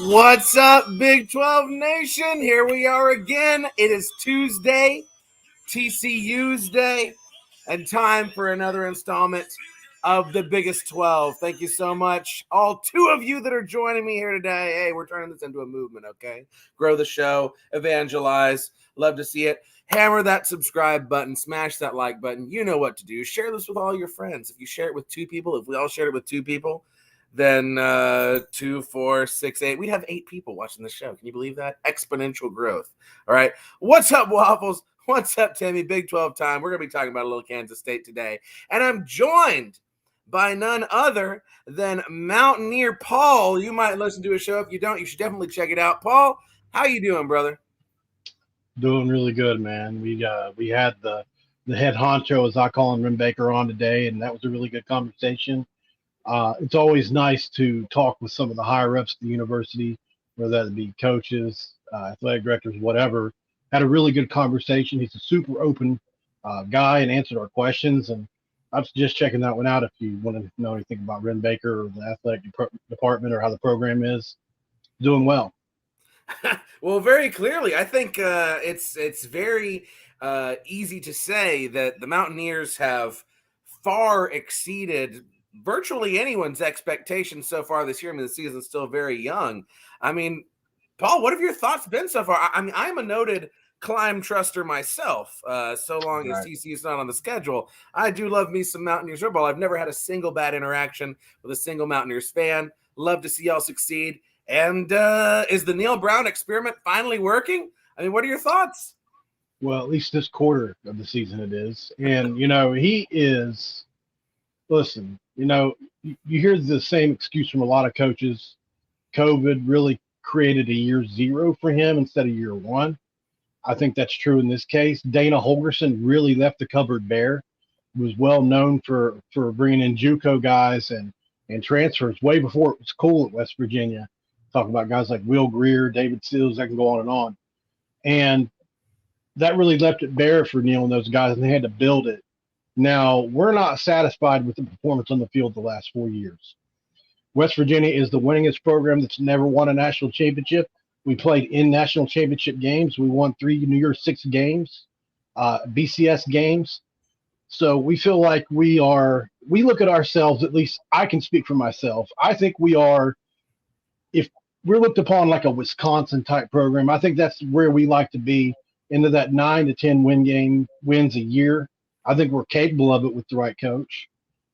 What's up, Big 12 Nation? Here we are again. It is Tuesday, TCU's Day, and time for another installment of the Biggest 12. Thank you so much, all two of you that are joining me here today. Hey, we're turning this into a movement, okay? Grow the show, evangelize. Love to see it. Hammer that subscribe button, smash that like button. You know what to do. Share this with all your friends. If you share it with two people, if we all shared it with two people, then 2, 4, 6, 8. We have 8 people watching the show. Can you believe that? Exponential growth. All right. What's up, Waffles? What's up, Timmy? Big 12 time. We're going to be talking about a little Kansas State today. And I'm joined by none other than Mountaineer Paul. You might listen to a show. If you don't, you should definitely check it out. Paul, how you doing, brother? Doing really good, man. We had the head honcho, as I call him, Rim Baker, on today, and that was a really good conversation. It's always nice to talk with some of the higher ups at the university, whether that be coaches, athletic directors, whatever. Had a really good conversation. He's a super open guy and answered our questions. And I was just checking that one out if you want to know anything about Ren Baker or the athletic department or how the program is. Doing well. Well, very clearly, I think it's very easy to say that the Mountaineers have far exceeded virtually anyone's expectations so far this year. I mean, the season's still very young. I mean, Paul, what have your thoughts been so far? I mean, I'm a noted climb truster myself. So long as TC is not on the schedule, I do love me some Mountaineers football. I've never had a single bad interaction with a single Mountaineers fan. Love to see y'all succeed. And is the Neil Brown experiment finally working? I mean, what are your thoughts? Well, at least this quarter of the season it is. And, he is – listen, you hear the same excuse from a lot of coaches. COVID really created a year 0 for him instead of year 1. I think that's true in this case. Dana Holgorsen really left the cupboard bare. He was well known for bringing in JUCO guys and transfers way before it was cool at West Virginia. Talking about guys like Will Greer, David Seals, I can go on and on. And that really left it bare for Neil and those guys, and they had to build it. Now, we're not satisfied with the performance on the field the last 4 years. West Virginia is the winningest program that's never won a national championship. We played in national championship games. We won 3 New Year's 6 games, BCS games. So we feel like we look at ourselves, at least I can speak for myself. I think we are, if we're looked upon like a Wisconsin type program, I think that's where we like to be, into that 9 to 10 wins a year. I think we're capable of it with the right coach.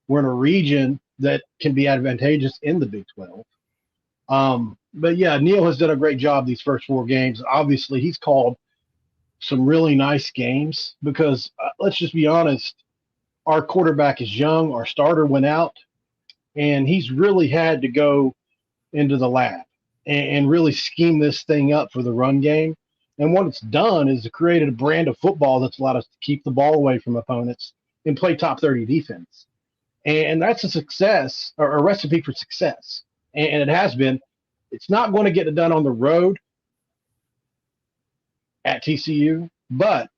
We're in a region that can be advantageous in the Big 12. But yeah, Neil has done a great job these first 4 games. Obviously, he's called some really nice games because let's just be honest, our quarterback is young, our starter went out, and he's really had to go into the lab and really scheme this thing up for the run game. And what it's done is it created a brand of football that's allowed us to keep the ball away from opponents and play top 30 defense. And that's a success, or a recipe for success. And it has been. It's not going to get it done on the road at TCU, but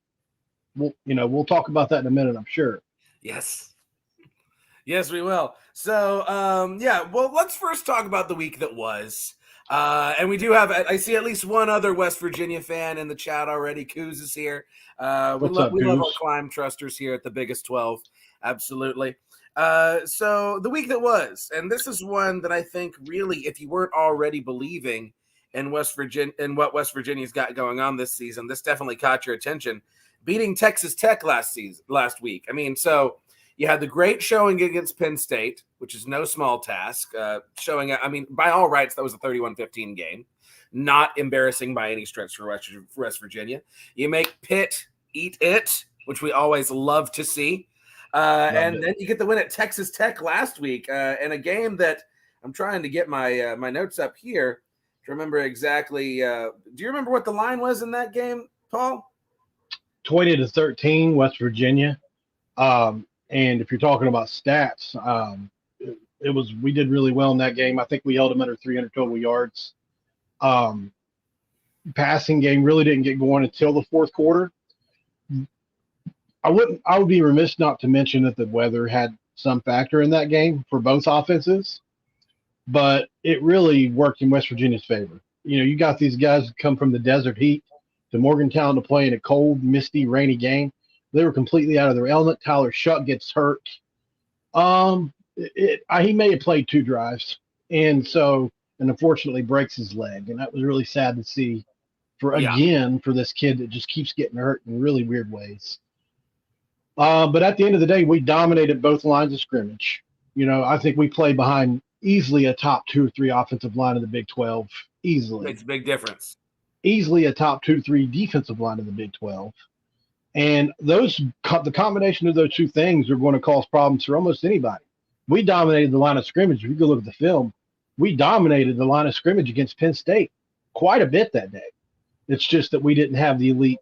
we'll talk about that in a minute, I'm sure. Yes, we will. So, well, let's first talk about the week that was. And we do have, I see at least one other West Virginia fan in the chat already. Coos is here. We love our climb trusters here at the Biggest 12. Absolutely. So the week that was, and this is one that I think really, if you weren't already believing in West Virginia and what West Virginia's got going on this season, this definitely caught your attention. Beating Texas Tech last week. I mean, so you had the great showing against Penn State, which is no small task. I mean, by all rights, that was a 31-15 game. Not embarrassing by any stretch for West Virginia. You make Pitt eat it, which we always love to see. And then you get the win at Texas Tech last week in a game that I'm trying to get my notes up here to remember exactly. Do you remember what the line was in that game, Paul? 20-13, West Virginia. And if you're talking about stats, we did really well in that game. I think we held them under 300 total yards. Passing game really didn't get going until the fourth quarter. I would be remiss not to mention that the weather had some factor in that game for both offenses. but it really worked in West Virginia's favor. You know, you got these guys that come from the desert heat to Morgantown to play in a cold, misty, rainy game. They were completely out of their element. Tyler Shuck gets hurt. He may have played 2 drives, and unfortunately breaks his leg, and that was really sad to see for Yeah. this kid that just keeps getting hurt in really weird ways. But at the end of the day, we dominated both lines of scrimmage. You know, I think we played behind easily a top 2 or 3 offensive line of the Big 12. Easily. Makes a big difference. Easily a top 2 to 3 defensive line of the Big 12. And the combination of those two things are going to cause problems for almost anybody. We dominated the line of scrimmage. If you go look at the film, we dominated the line of scrimmage against Penn State quite a bit that day. It's just that we didn't have the elite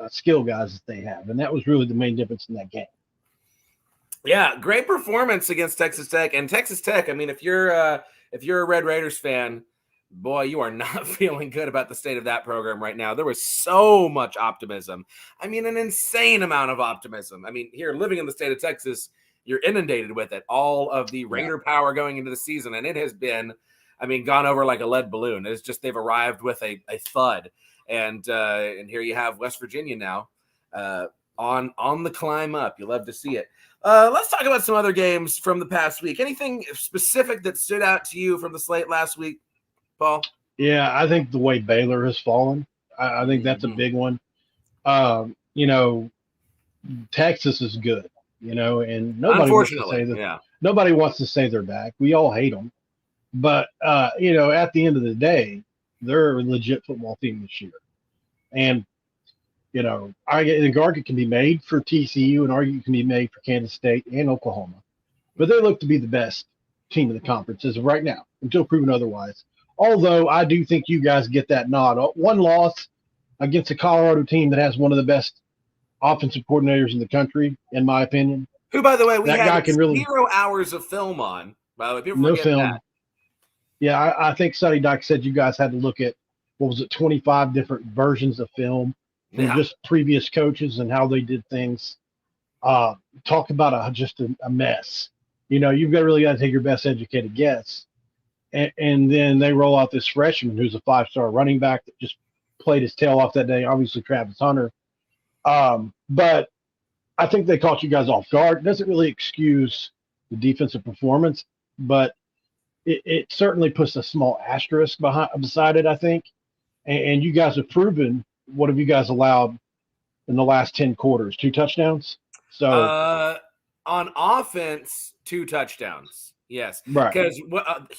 skill guys that they have, and that was really the main difference in that game. Yeah, great performance against Texas Tech. And Texas Tech, I mean, if you're a Red Raiders fan, boy, you are not feeling good about the state of that program right now. There was so much optimism. I mean, an insane amount of optimism. I mean, here, living in the state of Texas, you're inundated with it. All of the Raider power going into the season, and it has been, I mean, gone over like a lead balloon. It's just they've arrived with a thud. And here you have West Virginia now on the climb up. You love to see it. Let's talk about some other games from the past week. Anything specific that stood out to you from the slate last week, Paul? Yeah, I think the way Baylor has fallen, I think that's a big one. You know, Texas is good, you know, and nobody wants to say they're back. We all hate them. But, you know, at the end of the day, they're a legit football team this year. And, you know, the argument can be made for TCU and argument can be made for Kansas State and Oklahoma. But they look to be the best team in the conference as of right now, until proven otherwise. Although I do think you guys get that nod. One loss against a Colorado team that has one of the best offensive coordinators in the country, in my opinion. Who, by the way, we had 0 hours of film on. By the way, people forget that. Yeah, I think Sonny Dyke said you guys had to look at, 25 different versions of film from just previous coaches and how they did things. Talk about just a mess. You know, you've really got to take your best educated guess. And then they roll out this freshman who's a 5-star running back that just played his tail off that day, obviously Travis Hunter. But I think they caught you guys off guard. It doesn't really excuse the defensive performance, but it certainly puts a small asterisk beside it, I think. And you guys have proven, what have you guys allowed in the last 10 quarters? 2 touchdowns? So on offense, 2 touchdowns. Yes. Right. Because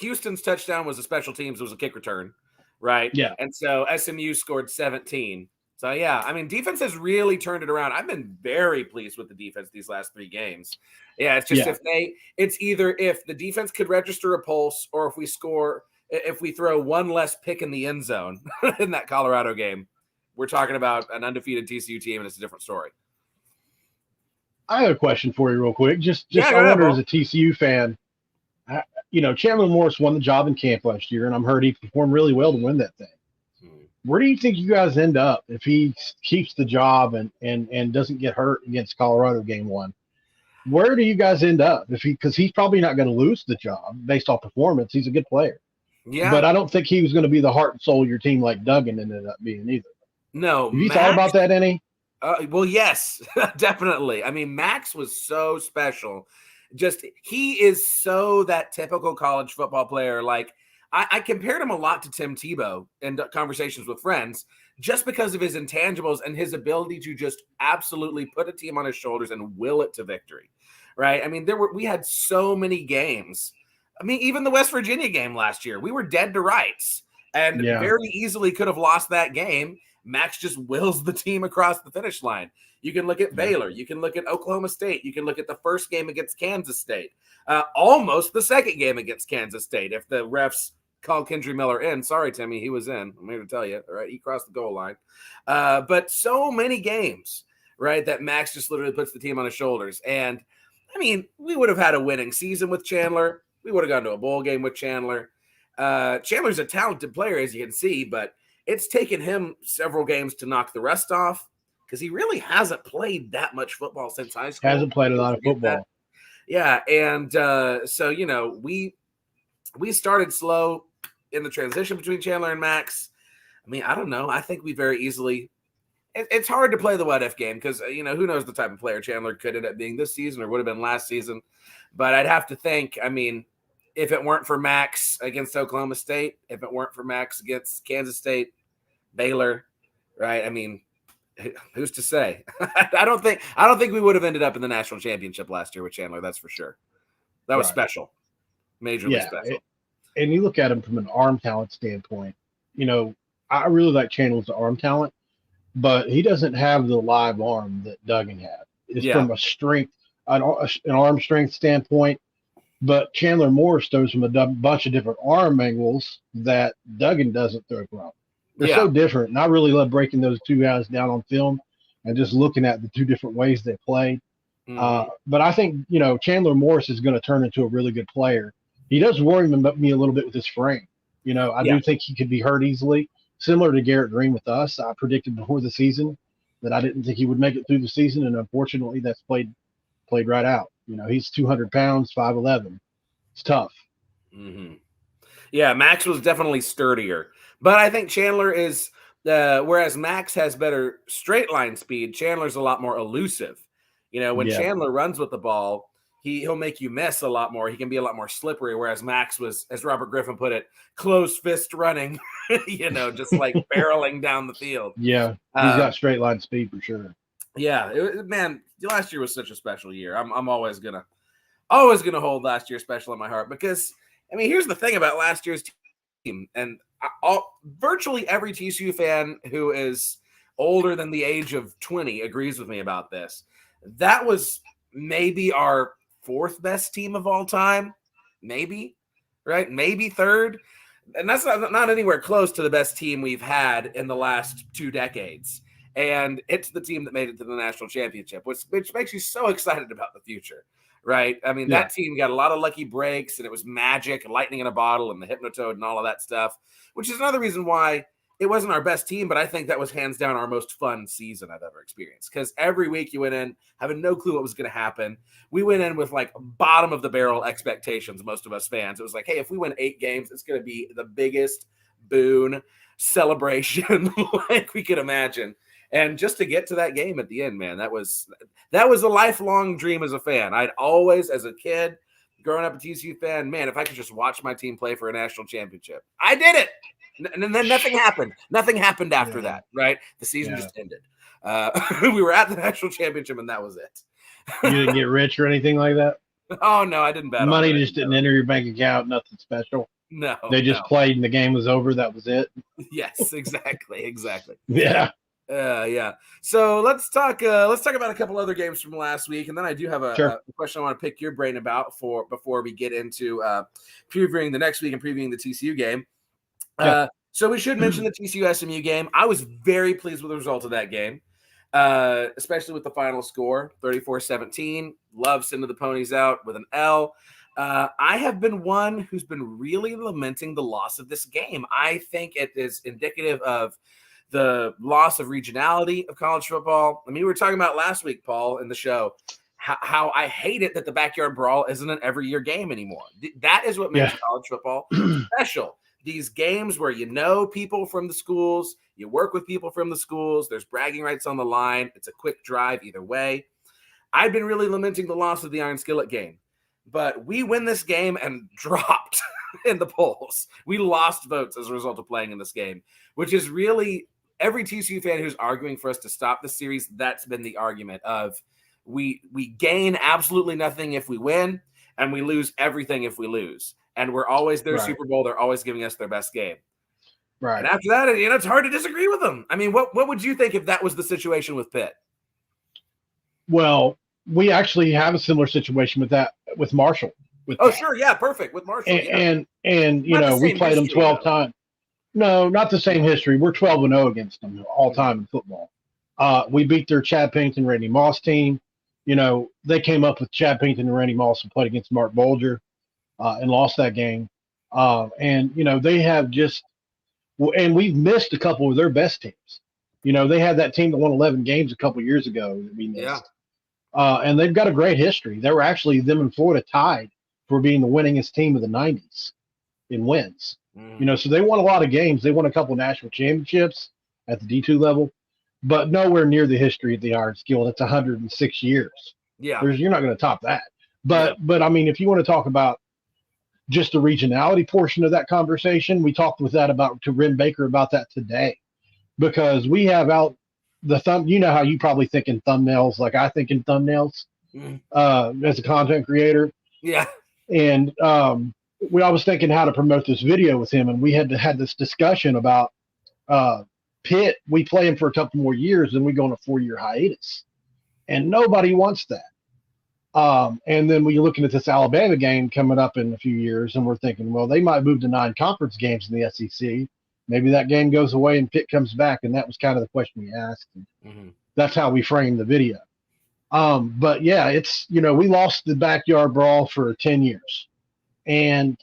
Houston's touchdown was a special teams. It was a kick return. Right. Yeah. And so SMU scored 17. So, yeah, I mean, defense has really turned it around. I've been very pleased with the defense these last 3 games. Yeah, it's just it's either if the defense could register a pulse or if we throw one less pick in the end zone in that Colorado game, we're talking about an undefeated TCU team, and it's a different story. I have a question for you real quick. I wonder, as a TCU fan, you know, Chandler Morris won the job in camp last year, and I'm heard he performed really well to win that thing. Where do you think you guys end up if he keeps the job and doesn't get hurt against Colorado game 1? Where do you guys end up? Because he's probably not going to lose the job based off performance. He's a good player. Yeah. But I don't think he was going to be the heart and soul of your team like Duggan ended up being either. No. Have you thought about that any? Well, yes, definitely. I mean, Max was so special. He is so that typical college football player. Like, I compared him a lot to Tim Tebow in conversations with friends just because of his intangibles and his ability to just absolutely put a team on his shoulders and will it to victory, right? I mean, we had so many games. I mean, even the West Virginia game last year, we were dead to rights and very easily could have lost that game. Max just wills the team across the finish line. You can look at Baylor. You can look at Oklahoma State. You can look at the first game against Kansas State. Almost the second game against Kansas State. If the refs called Kendry Miller in. Sorry, Timmy, he was in. I'm here to tell you. All right, he crossed the goal line. But so many games, right, that Max just literally puts the team on his shoulders. And, I mean, we would have had a winning season with Chandler. We would have gone to a bowl game with Chandler. Chandler's a talented player, as you can see, but it's taken him several games to knock the rust off because he really hasn't played that much football since high school. Hasn't played a lot of football. Yeah, and so, you know, we we started slow in the transition between Chandler and Max. I mean, I don't know. I think we very easily. It's hard to play the what if game because who knows the type of player Chandler could end up being this season or would have been last season. But I'd have to think. I mean, if it weren't for Max against Oklahoma State, if it weren't for Max against Kansas State, Baylor, right? I mean, who's to say? I don't think we would have ended up in the national championship last year with Chandler. That's for sure. That was special, majorly special. And you look at him from an arm talent standpoint. I really like Chandler's arm talent, but he doesn't have the live arm that Duggan had. It's from a strength, an arm strength standpoint. But Chandler Morris throws from a bunch of different arm angles that Duggan doesn't throw from. They're so different. And I really love breaking those two guys down on film and just looking at the two different ways they played. But I think, Chandler Morris is going to turn into a really good player. He does worry me a little bit with his frame. I do think he could be hurt easily, similar to Garrett Green with us. I predicted before the season that I didn't think he would make it through the season, and unfortunately that's played right out. He's 200 pounds, 5'11". It's tough. Mm-hmm. Yeah, Max was definitely sturdier. But I think Chandler is, whereas Max has better straight line speed, Chandler's a lot more elusive. When Chandler runs with the ball, he'll make you miss a lot more. He can be a lot more slippery, whereas Max was, as Robert Griffin put it, closed fist running, just like barreling down the field. Yeah, he's got straight line speed for sure. Yeah, man, last year was such a special year. I'm always gonna hold last year special in my heart because, I mean, here's the thing about last year's team, and virtually every TCU fan who is older than the age of 20 agrees with me about this. That was maybe our fourth best team of all time, maybe, right? Maybe third. And that's not anywhere close to the best team we've had in the last 2 decades. And it's the team that made it to the national championship, which makes you so excited about the future, right? I mean, that team got a lot of lucky breaks, and it was magic, lightning in a bottle, and the Hypnotoad and all of that stuff, which is another reason why it wasn't our best team, but I think that was hands down our most fun season I've ever experienced. Because every week you went in having no clue what was going to happen. We went in with like bottom of the barrel expectations, most of us fans. It was like, hey, if we win 8 games, it's going to be the biggest boon celebration like we could imagine. And just to get to that game at the end, man, that was a lifelong dream as a fan. I'd always, as a kid, growing up a TCU fan, man, if I could just watch my team play for a national championship. I did it. And then nothing happened. Nothing happened after that, right? The season just ended. We were at the national championship, and that was it. You didn't get rich or anything like that? Oh, no, I didn't bet. Money just didn't enter your bank account, nothing special. No. They just played, and the game was over. That was it. Yes, exactly. Yeah. Yeah. So let's talk about a couple other games from last week, and then I do have a question I want to pick your brain about before we get into previewing the next week and previewing the TCU game. So we should mention the TCU SMU game. I was very pleased with the result of that game, especially with the final score, 34-17. Love sending the Ponies out with an L. I have been one who's been really lamenting the loss of this game. I think it is indicative of the loss of regionality of college football. I mean, we were talking about last week, Paul, in the show, how I hate it that the backyard brawl isn't an every year game anymore. That is what makes college football special. These games where people from the schools, you work with people from the schools, there's bragging rights on the line, it's a quick drive either way. I've been really lamenting the loss of the Iron Skillet game, but we win this game and dropped in the polls. We lost votes as a result of playing in this game, which is really every TCU fan who's arguing for us to stop the series. That's been the argument of we gain absolutely nothing if we win, and we lose everything if we lose. And we're always their Super Bowl. They're always giving us their best game. Right. And after that, it's hard to disagree with them. I mean, what would you think if that was the situation with Pitt? Well, we actually have a similar situation with Marshall. Sure. Yeah, perfect. With Marshall. And we played them 12 times. No, not the same history. We're 12-0 against them all time in football. We beat their Chad Pennington, Randy Moss team. They came up with Chad Pennington and Randy Moss and played against Mark Bolger. And lost that game. They have and we've missed a couple of their best teams. They had that team that won 11 games a couple of years ago that we missed. And they've got a great history. They were actually, them and Florida tied for being the winningest team of the 90s. in wins. So they won a lot of games. They won a couple of national championships at the D2 level, but nowhere near the history of the Iron Skill. That's 106 years. Yeah. You're not going to top that. But I mean, if you want to talk about just the regionality portion of that conversation, we talked to Ren Baker about that today, because we have out the thumb. You know how you probably think in thumbnails, like I think in thumbnails as a content creator. Yeah. And I was thinking how to promote this video with him, and we had this discussion about Pitt. We play him for a couple more years, and we go on a 4-year hiatus, and nobody wants that. And then we're looking at this Alabama game coming up in a few years, and we're thinking, well, they might move to 9 conference games in the SEC. Maybe that game goes away and Pitt comes back, and that was kind of the question we asked. That's how we framed the video. But yeah, it's, we lost the backyard brawl for 10 years. And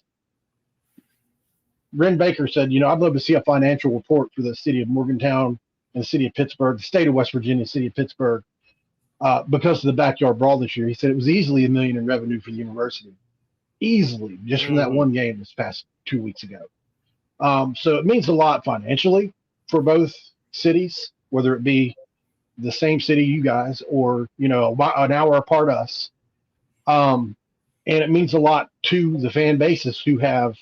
Ren Baker said, I'd love to see a financial report for the city of Morgantown and the city of Pittsburgh, the state of West Virginia, city of Pittsburgh, because of the backyard brawl this year. He said it was easily $1 million in revenue for the university. Easily, just from that one game this past 2 weeks ago. So it means a lot financially for both cities, whether it be the same city, you guys, or, an hour apart us. And it means a lot to the fan bases who have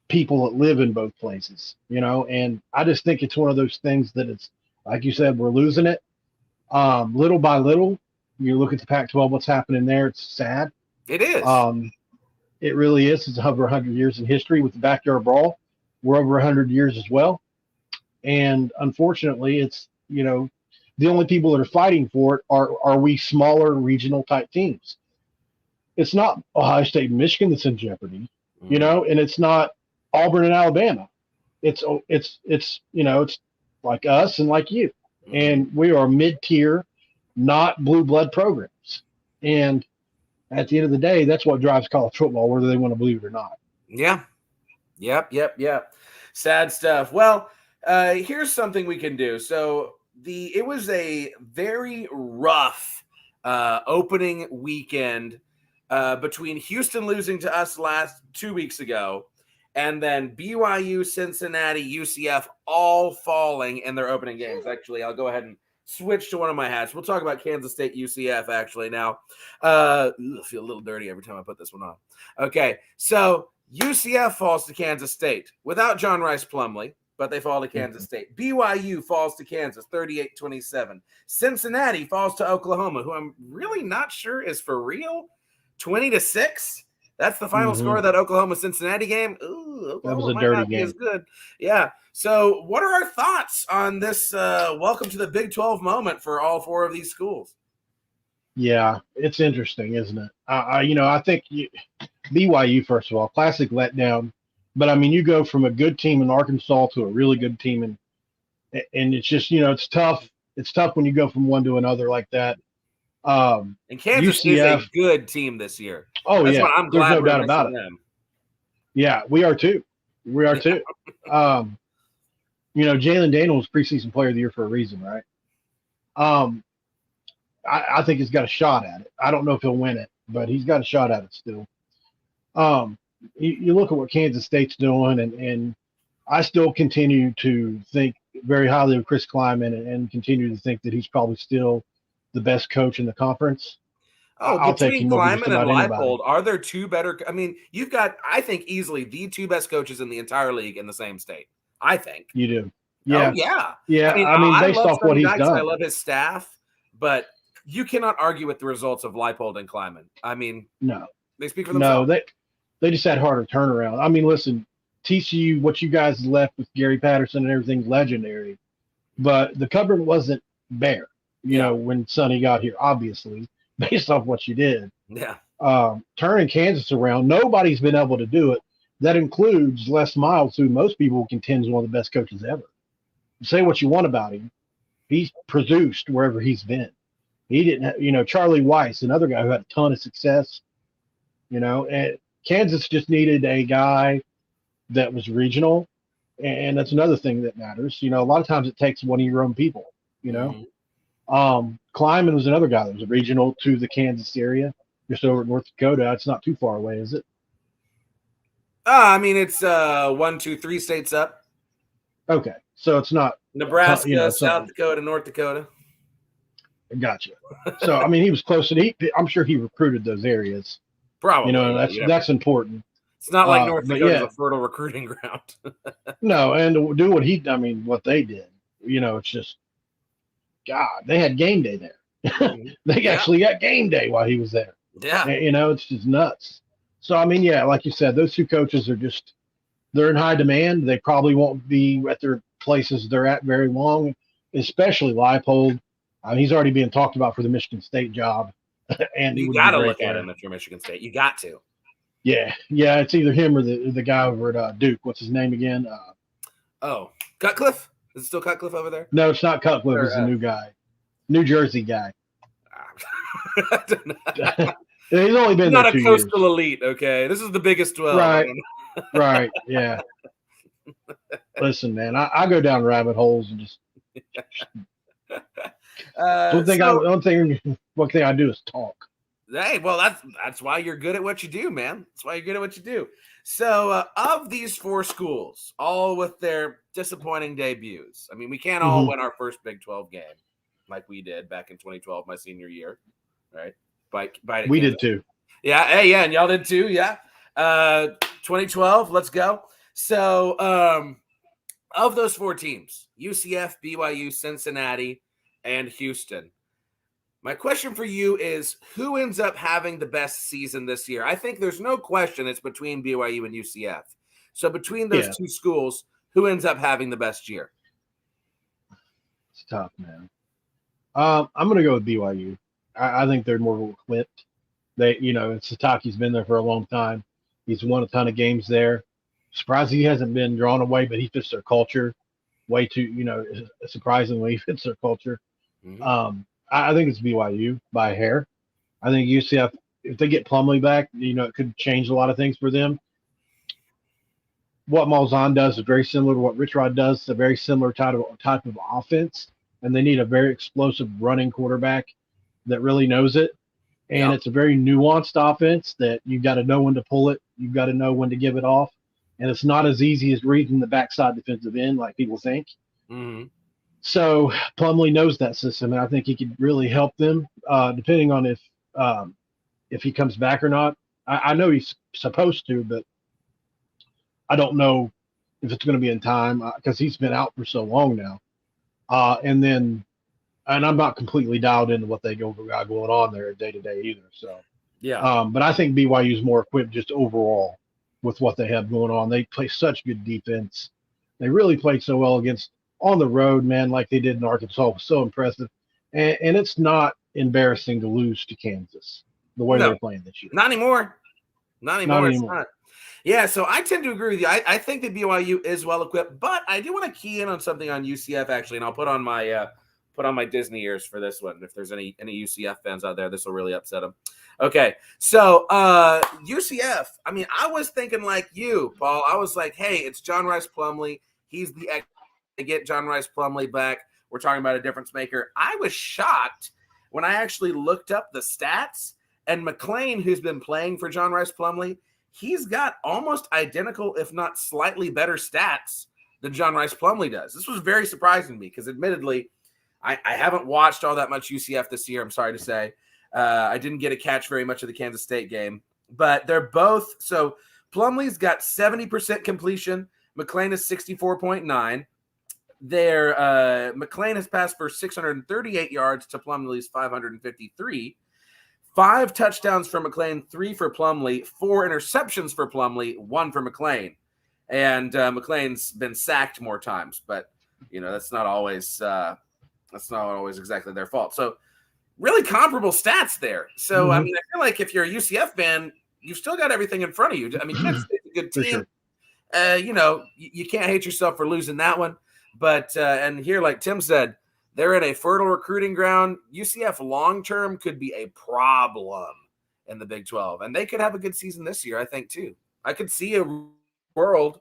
people that live in both places, and I just think it's one of those things that it's, like you said, we're losing it. Little by little. You look at the Pac-12, what's happening there, it's sad. It is. It really is. It's over 100 years in history with the backyard brawl. We're over 100 years as well. And unfortunately, it's, the only people that are fighting for it are we smaller regional type teams. It's not Ohio State and Michigan that's in jeopardy, and it's not Auburn and Alabama. It's like us and like you. And we are mid-tier, not blue blood programs. And at the end of the day, that's what drives college football, whether they want to believe it or not. Yeah. Yep. Sad stuff. Well, here's something we can do. So it was a very rough opening weekend between Houston losing to us 2 weeks ago, and then BYU, Cincinnati, UCF all falling in their opening games. Actually, I'll go ahead and switch to one of my hats. We'll talk about Kansas State, UCF, actually, now. I feel a little dirty every time I put this one on. Okay, so UCF falls to Kansas State without John Rice Plumlee, but they fall to Kansas State. BYU falls to Kansas, 38-27. Cincinnati falls to Oklahoma, who I'm really not sure is for real, 20-6. That's the final score of that Oklahoma-Cincinnati game. Ooh, Oklahoma that was a might dirty not be game. as good. Yeah. So what are our thoughts on this welcome to the Big 12 moment for all 4 of these schools? Yeah, it's interesting, isn't it? I think BYU, first of all, classic letdown. But, I mean, you go from a good team in Arkansas to a really good team, and it's just, it's tough. It's tough when you go from one to another like that. And Kansas UCF, is a good team this year. Oh, That's yeah. what I'm glad There's no we're doubt about it. them. Yeah, we are too. Jalen Daniels was preseason player of the year for a reason, right? I think he's got a shot at it. I don't know if he'll win it, but he's got a shot at it still. You look at what Kansas State's doing, and I still continue to think very highly of Chris Kleiman and continue to think that he's probably still the best coach in the conference. I'll take him Kleiman and Leipold. Are there 2 better? I mean, you've got, I think, easily the 2 best coaches in the entire league in the same state. I think you do. Yeah, oh, yeah. Yeah. I mean based off what he's done, I love his staff, but you cannot argue with the results of Leipold and Kleiman. I mean, no, they speak for themselves. No, they just had harder turnaround. I mean, listen, TCU, what you guys left with Gary Patterson and everything's legendary, but the cupboard wasn't bare. When Sonny got here, obviously, based off what you did. Yeah. Turning Kansas around, nobody's been able to do it. That includes Les Miles, who most people contend is one of the best coaches ever. Say what you want about him, he's produced wherever he's been. He didn't, Charlie Weiss, another guy who had a ton of success. And Kansas just needed a guy that was regional, and that's another thing that matters. A lot of times it takes one of your own people. Kleiman was another guy that was regional to the Kansas area, just over at North Dakota. It's not too far away, is it? I mean, it's 1, 2, 3 states up. Okay, so it's not, Nebraska, it's not. South Dakota, North Dakota. Gotcha. So I mean, he was close, and I'm sure he recruited those areas. Probably, yeah. That's important. It's not like North But Dakota's yeah, a fertile recruiting ground. no, and to do what they did, it's just God. They had game day there. They Yeah. actually got game day while he was there. Yeah. And, it's just nuts. So I mean, yeah, like you said, those two coaches they're in high demand. They probably won't be at their places they're at very long, especially Leipold. He's already being talked about for the Michigan State job, and he You would got be to great look at there. him if you're Michigan State. You got to. Yeah, it's either him or the guy over at Duke. What's his name again? Cutcliffe? Is it still Cutcliffe over there? No, it's not Cutcliffe. It's a new guy, New Jersey guy. I don't know. He's only been not there a 2 coastal years. elite, okay? This is the biggest 12. Right. Right. Yeah. Listen, man, I go down rabbit holes and just one thing I do is talk. Hey, well, that's why you're good at what you do, man. That's why you're good at what you do. So, of these 4 schools, all with their disappointing debuts, I mean, we can't all win our first Big 12 game like we did back in 2012, my senior year, right? We did too. Yeah, hey, yeah, and y'all did too, yeah. 2012, let's go. So, of those 4 teams, UCF, BYU, Cincinnati, and Houston, my question for you is, who ends up having the best season this year? I think there's no question it's between BYU and UCF. So between those 2 schools, who ends up having the best year? It's tough, man. I'm going to go with BYU. I think they're more equipped. Sataki's been there for a long time. He's won a ton of games there. Surprised he hasn't been drawn away, but he fits their culture way too, surprisingly, he fits their culture. Mm-hmm. I think it's BYU by a hair. I think UCF, if they get Plumlee back, it could change a lot of things for them. What Malzahn does is very similar to what Rich Rod does. It's a very similar type of offense, and they need a very explosive running quarterback that really knows it. And It's a very nuanced offense that you've got to know when to pull it. You've got to know when to give it off. And it's not as easy as reading the backside defensive end like people think. Mm-hmm. So Plumlee knows that system, and I think he could really help them, depending on if he comes back or not. I know he's supposed to, but I don't know if it's going to be in time because he's been out for so long now. And I'm not completely dialed into what they got going on there day to day either. So yeah. But I think BYU is more equipped just overall with what they have going on. They play such good defense. They really played so well on the road, man, like they did in Arkansas. It was so impressive. And it's not embarrassing to lose to Kansas the way they're playing this year. Not anymore. It's not. Yeah, so I tend to agree with you. I think that BYU is well equipped, but I do want to key in on something on UCF actually, and I'll put on my Disney ears for this one. If there's any UCF fans out there, this will really upset them. Okay, so UCF. I mean, I was thinking like you, Paul. I was like, hey, it's John Rice Plumlee. He's the ex to get John Rice Plumlee back. We're talking about a difference maker. I was shocked when I actually looked up the stats, and McLean, who's been playing for John Rice Plumlee, he's got almost identical, if not slightly better stats than John Rice Plumlee does. This was very surprising to me because admittedly, I haven't watched all that much UCF this year. I'm sorry to say. I didn't get to catch very much of the Kansas State game, but they're both. So Plumlee's got 70% completion. McLean is 64.9. McLean has passed for 638 yards to Plumlee's 553. 5 touchdowns for McLean, 3 for Plumlee, 4 interceptions for Plumlee, 1 for McLean. And McLean's been sacked more times, but that's not always exactly their fault. So really comparable stats there. So I mean, I feel like if you're a UCF fan, you've still got everything in front of you. I mean, Kansas State's a good team. Sure. You can't hate yourself for losing that one. But and here, like Tim said, they're in a fertile recruiting ground. UCF long-term could be a problem in the Big 12. And they could have a good season this year, I think, too. I could see a world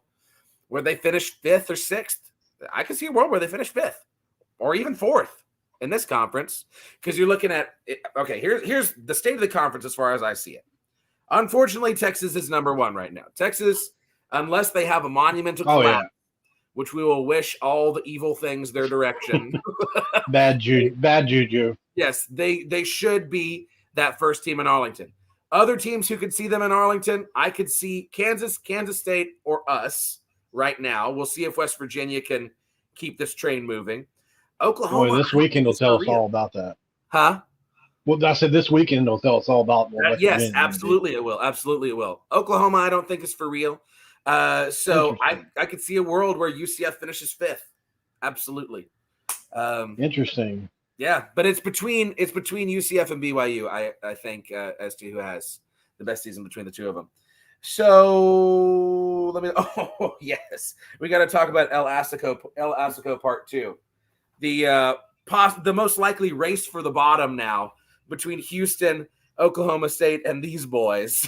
where they finish 5th or 6th. I could see a world where they finish 5th or even 4th in this conference because you're looking at – okay, here's the state of the conference as far as I see it. Unfortunately, Texas is number 1 right now. Texas unless they have a monumental Oh collapse, yeah, which we will wish all the evil things their direction. bad juju. Yes, they should be that first team in Arlington. Other teams who could see them in Arlington, I could see Kansas State, or us right now. We'll see if West Virginia can keep this train moving. Oklahoma, Boy, this weekend will tell us real. all about that. Huh? Well, I said this weekend will tell us all about what West Yes, Virginia absolutely it will. Absolutely it will. Oklahoma, I don't think is for real. So I could see a world where UCF finishes 5th. Absolutely. Interesting. Yeah, but it's between UCF and BYU. I think as to who has the best season between the two of them. So let me. Oh yes, we got to talk about El Assico Part 2. The most likely race for the bottom now between Houston, Oklahoma State, and these boys.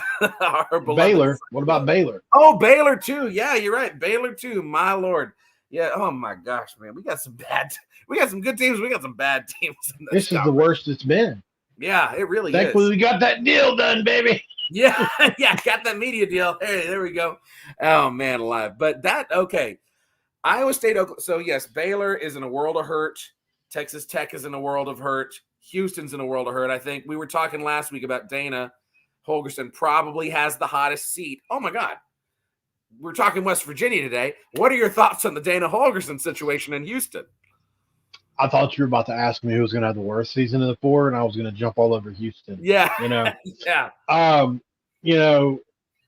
Baylor. What about Baylor? Oh, Baylor too. Yeah, you're right. Baylor too. My Lord. Yeah. Oh my gosh, man. We got some good teams. We got some bad teams. This is the worst it's been. Yeah, it really Thankfully, is. we got that deal done, baby. Yeah, yeah, got that media deal. Hey, there we go. Oh man, alive. But okay. Iowa State, so yes, Baylor is in a world of hurt. Texas Tech is in a world of hurt. Houston's in a world of hurt. I think we were talking last week about Dana Holgorsen probably has the hottest seat. Oh my God. We're talking West Virginia today. What are your thoughts on the Dana Holgorsen situation in Houston? I thought you were about to ask me who was going to have the worst season of the 4, and I was going to jump all over Houston. Yeah. Yeah. I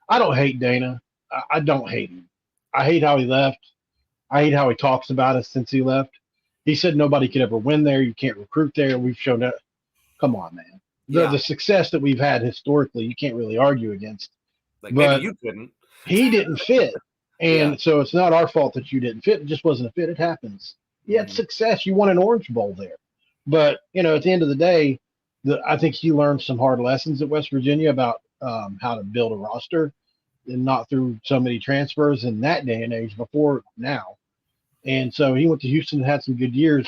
don't hate Dana. I don't hate him. I hate how he left. I hate how he talks about us since he left. He said nobody could ever win there. You can't recruit there. We've shown that. Come on, man. The success that we've had historically, you can't really argue against. Like maybe you couldn't. He didn't fit. And so it's not our fault that you didn't fit. It just wasn't a fit. It happens. You had success. You won an Orange Bowl there. But, at the end of the day, I think he learned some hard lessons at West Virginia about how to build a roster and not through so many transfers in that day and age before now. And so he went to Houston and had some good years.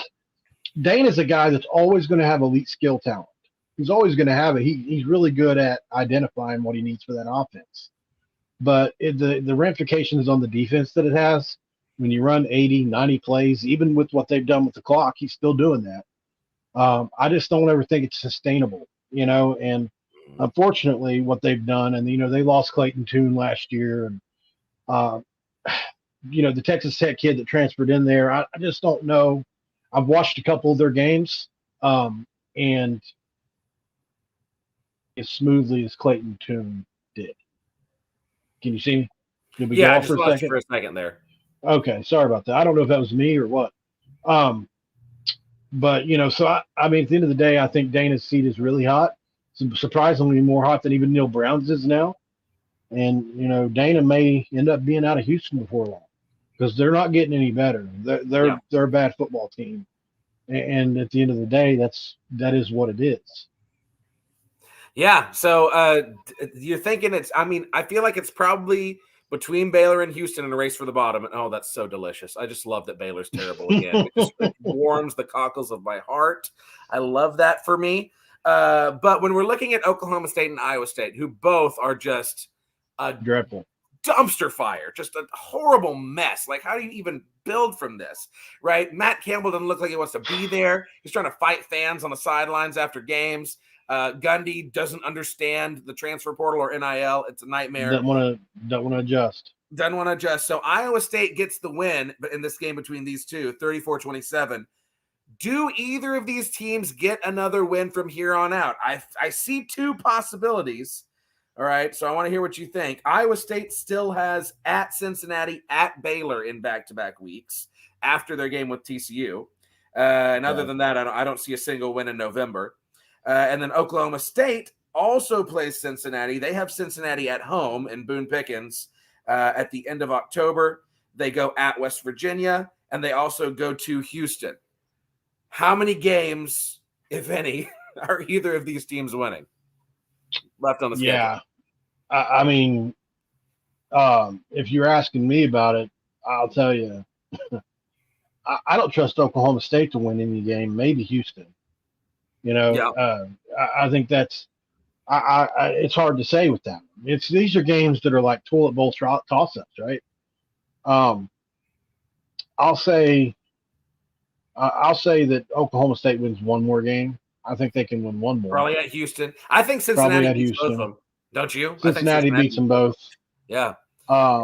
Dana's a guy that's always going to have elite skill talent. He's always going to have it. He's really good at identifying what he needs for that offense. But the ramifications on the defense that it has, when you run 80, 90 plays, even with what they've done with the clock, he's still doing that. I just don't ever think it's sustainable, and unfortunately what they've done, and, they lost Clayton Tune last year. And, the Texas Tech kid that transferred in there, I just don't know. I've watched a couple of their games, and as smoothly as Clayton Tune did. Can you see me? Did we go off for a second there. Okay, sorry about that. I don't know if that was me or what. But so I mean, at the end of the day, I think Dana's seat is really hot. Surprisingly more hot than even Neil Brown's is now. And Dana may end up being out of Houston before long because they're not getting any better. They're a bad football team, and at the end of the day, that is what it is. Yeah. So you're thinking I feel like it's probably between Baylor and Houston in a race for the bottom. And oh, that's so delicious. I just love that Baylor's terrible again. It warms the cockles of my heart. I love that for me. But when we're looking at Oklahoma State and Iowa State, who both are just a dreadful dumpster fire, just a horrible mess. Like, how do you even build from this, right? Matt Campbell doesn't look like he wants to be there. He's trying to fight fans on the sidelines after games. Gundy doesn't understand the transfer portal or NIL. It's a nightmare. Don't want to adjust. Doesn't want to adjust. So Iowa State gets the win in this game between these two, 34-27. Do either of these teams get another win from here on out? I see two possibilities. All right, so I want to hear what you think. Iowa State still has at Cincinnati, at Baylor in back-to-back weeks after their game with TCU. And other than that, I don't see a single win in November. And then Oklahoma State also plays Cincinnati. They have Cincinnati at home in Boone Pickens at the end of October. They go at West Virginia, and they also go to Houston. How many games, if any, are either of these teams winning left on the schedule? Yeah. I mean, if you're asking me about it, I'll tell you, I don't trust Oklahoma State to win any game, maybe Houston. I think that's It's hard to say with them. These are games that are like toilet bowl toss-ups, right? Um, I'll say I'll say that Oklahoma State wins one more game. I think they can win one more. Probably at Houston. I think Probably Cincinnati at beats both Houston. of them. Don't you? I think Cincinnati beats them both. Yeah. Um,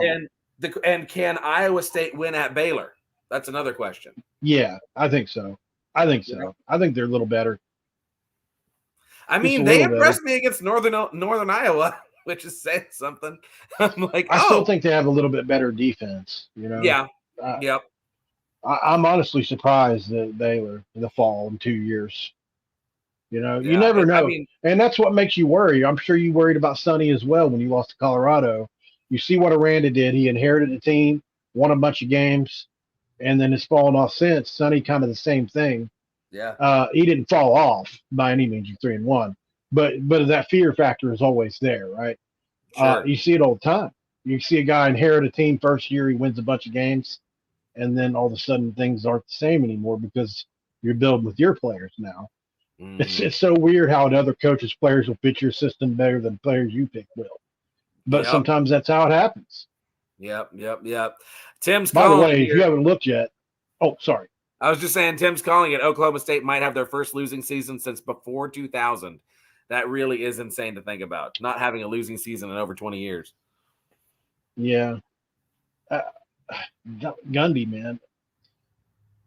And can Iowa State win at Baylor? That's another question. Yeah, I think so. I think so. Yeah. I think they're a little better. I mean, they impressed me against Northern Iowa, which is saying something. I'm like, I still think they have a little bit better defense. You know. Yeah. Yep. I'm honestly surprised that Baylor in the fall in 2 years. You know, Yeah, you never know, I mean, and that's what makes you worry. I'm sure you worried about Sonny as well when you lost to Colorado. You see what Aranda did. He inherited a team, won a bunch of games, and then has fallen off since. Sonny kind of the same thing. Yeah. He didn't fall off by any means. You're 3-1, but that fear factor is always there, right? Sure. You see it all the time. You see a guy inherit a team first year, he wins a bunch of games, and then all of a sudden things aren't the same anymore because you're building with your players now. It's so weird how another coach's players will fit your system better than players you pick will. But sometimes that's how it happens. Yep. Tim's By the way, here. if you haven't looked yet, sorry. I was just saying, Tim's calling it. Oklahoma State might have their first losing season since before 2000. That really is insane to think about, not having a losing season in over 20 years. Yeah. Gundy, man.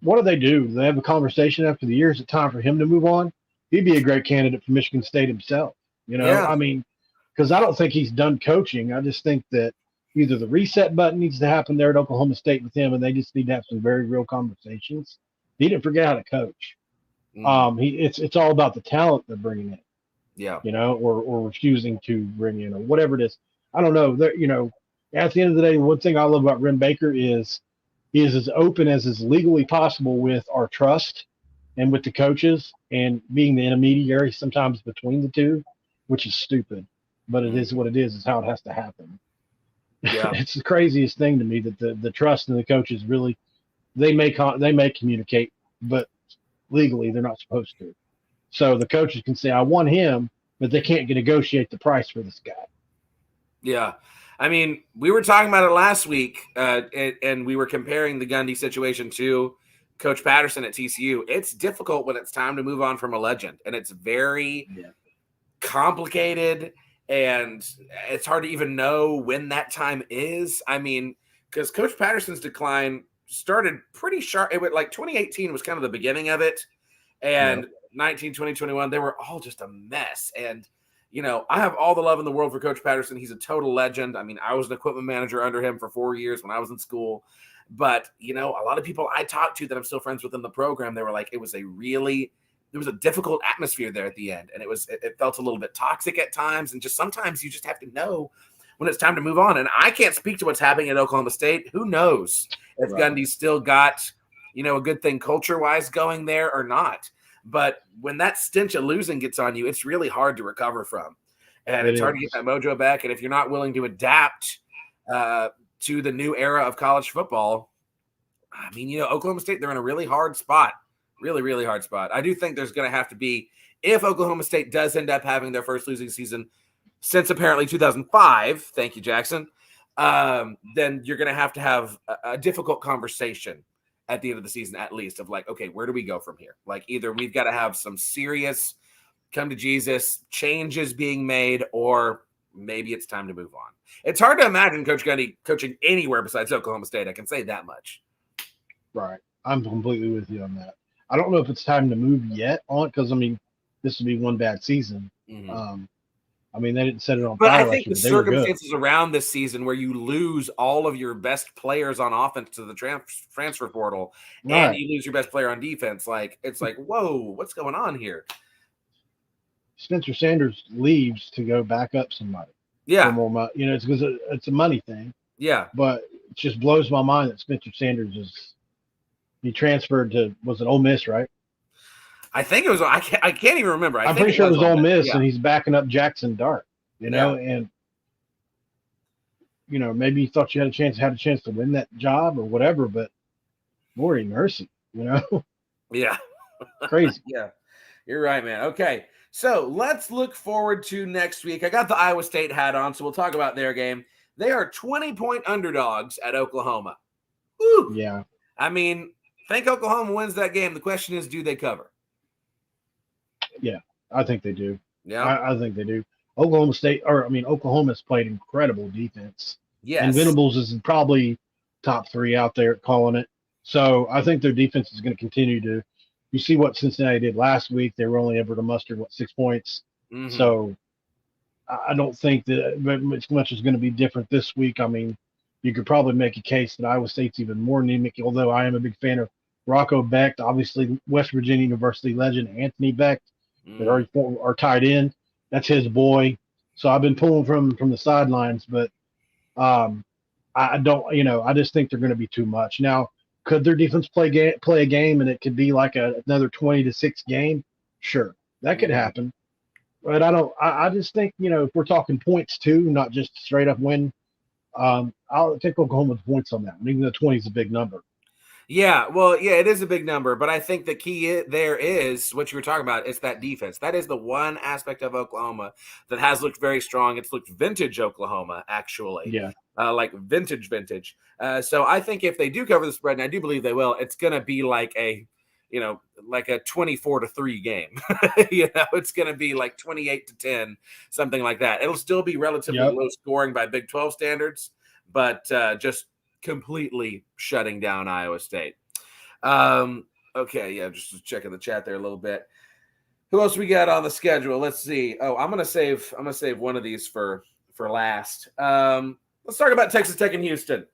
What do? Do they have a conversation after the year? Is it time for him to move on? He'd be a great candidate for Michigan State himself. You know, I mean, because I don't think he's done coaching. I just think that either the reset button needs to happen there at Oklahoma State with him, and they just need to have some very real conversations. He didn't forget how to coach. It's all about the talent they're bringing in. Yeah. You know, or refusing to bring in, or whatever it is. I don't know. You know, at the end of the day, one thing I love about Ren Baker is he is as open as is legally possible with our trust and with the coaches, and being the intermediary sometimes between the two, which is stupid, but it is what it is. It's how it has to happen. Yeah. It's the craziest thing to me that the trust in the coaches really, they may communicate, but legally they're not supposed to. So the coaches can say, I want him, but they can't negotiate the price for this guy. Yeah. I mean, we were talking about it last week, and we were comparing the Gundy situation to Coach Patterson at TCU. It's difficult when it's time to move on from a legend, and it's very complicated, and it's hard to even know when that time is. I mean, because Coach Patterson's decline started pretty sharp. It was like 2018 was kind of the beginning of it, and 19, 20, 21, they were all just a mess. And you know, I have all the love in the world for Coach Patterson. He's a total legend. I mean, I was an equipment manager under him for 4 years when I was in school. But, you know, a lot of people I talked to that I'm still friends with in the program, they were like, there was a difficult atmosphere there at the end. And it felt a little bit toxic at times. And just sometimes you just have to know when it's time to move on. And I can't speak to what's happening at Oklahoma State. Who knows if Gundy's still got, you know, a good thing culture-wise going there or not. But when that stench of losing gets on you, it's really hard to recover from. And it's hard to get that mojo back. And if you're not willing to adapt to the new era of college football, I mean, you know, Oklahoma State, they're in a really hard spot. Really, really hard spot. I do think there's going to have to be, if Oklahoma State does end up having their first losing season since apparently 2005, thank you, Jackson, then you're going to have a difficult conversation at the end of the season, at least, of like, okay, where do we go from here? Like, either we've got to have some serious come to Jesus changes being made, or maybe it's time to move on. It's hard to imagine Coach Gundy coaching anywhere besides Oklahoma State. I can say that much. Right. I'm completely with you on that. I don't know if it's time to move yet on, because, I mean, this would be one bad season. I mean, they didn't set it on fire. But I think the circumstances around this season where you lose all of your best players on offense to the transfer portal, and you lose your best player on defense, like, it's like, whoa, what's going on here? Spencer Sanders leaves to go back up somebody. Yeah. For more money. You know, it's because it's a money thing. Yeah. But it just blows my mind that Spencer Sanders he transferred to, was it Ole Miss, right? I think it was, I can't even remember. I'm pretty sure it was Ole Miss, and he's backing up Jackson Dart, you know, and, you know, maybe you thought you had a chance to win that job or whatever, but Lordy mercy, you know? Yeah. Crazy. You're right, man. Okay, so let's look forward to next week. I got the Iowa State hat on, so we'll talk about their game. They are 20-point underdogs at Oklahoma. Woo! Yeah. I mean, think Oklahoma wins that game. The question is, do they cover? Yeah, I think they do. Yeah. I think they do. Oklahoma's played incredible defense. Yes. And Venables is probably top 3 out there calling it. So I think their defense is going to continue to. You see what Cincinnati did last week. They were only able to muster, 6 points. Mm-hmm. So I don't think that much is going to be different this week. I mean, you could probably make a case that Iowa State's even more anemic, although I am a big fan of Rocco Becht, obviously West Virginia University legend Anthony Becht, that are tied in. That's his boy. So I've been pulling from the sidelines, but I don't, I just think they're going to be too much. Now, could their defense play a game and it could be like another 20-6 game? Sure, that could happen. But I just think, if we're talking points too, not just straight up win, I'll take Oklahoma's points on that. I think the 20 is a big number. Yeah, well, yeah, it is a big number, but I think the key there is what you were talking about. It's that defense. That is the one aspect of Oklahoma that has looked very strong. It's looked vintage Oklahoma, actually. Yeah. Like vintage. So I think if they do cover the spread, and I do believe they will, it's going to be like a 24-3 game. It's going to be like 28-10, something like that. It'll still be relatively low scoring by Big 12 standards, but just completely shutting down Iowa State. Okay, yeah, just checking the chat there a little bit. Who else we got on the schedule? Let's see. Oh, I'm gonna save one of these for last. Let's talk about Texas Tech and Houston.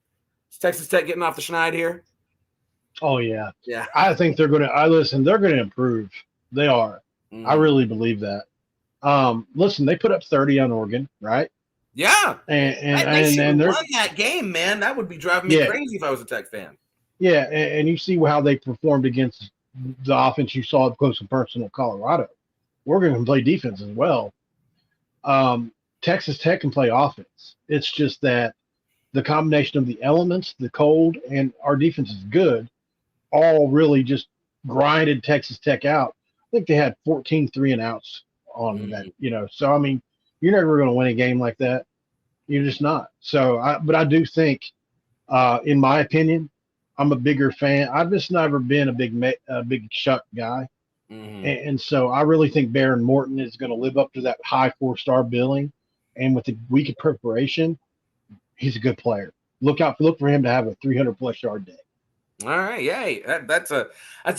Is Texas Tech getting off the schneid here? Oh yeah. Yeah. I think they're gonna they're gonna improve. They are. Mm-hmm. I really believe that. Listen, they put up 30 on Oregon, right? Yeah, and they won that game, man. That would be driving me crazy if I was a Tech fan. Yeah, and you see how they performed against the offense you saw up close and personal Colorado. Oregon can play defense as well. Texas Tech can play offense. It's just that the combination of the elements, the cold, and our defense is good, all really just grinded Texas Tech out. I think they had 14 3-and-outs on that, So, I mean, you're never going to win a game like that. You're just not. So, but I do think, in my opinion, I'm a bigger fan. I've just never been a big Chuck guy. Mm-hmm. And so I really think Baron Morton is going to live up to that high 4-star billing. And with a week of preparation, he's a good player. Look for him to have a 300+ yard day. All right. Yay. That's a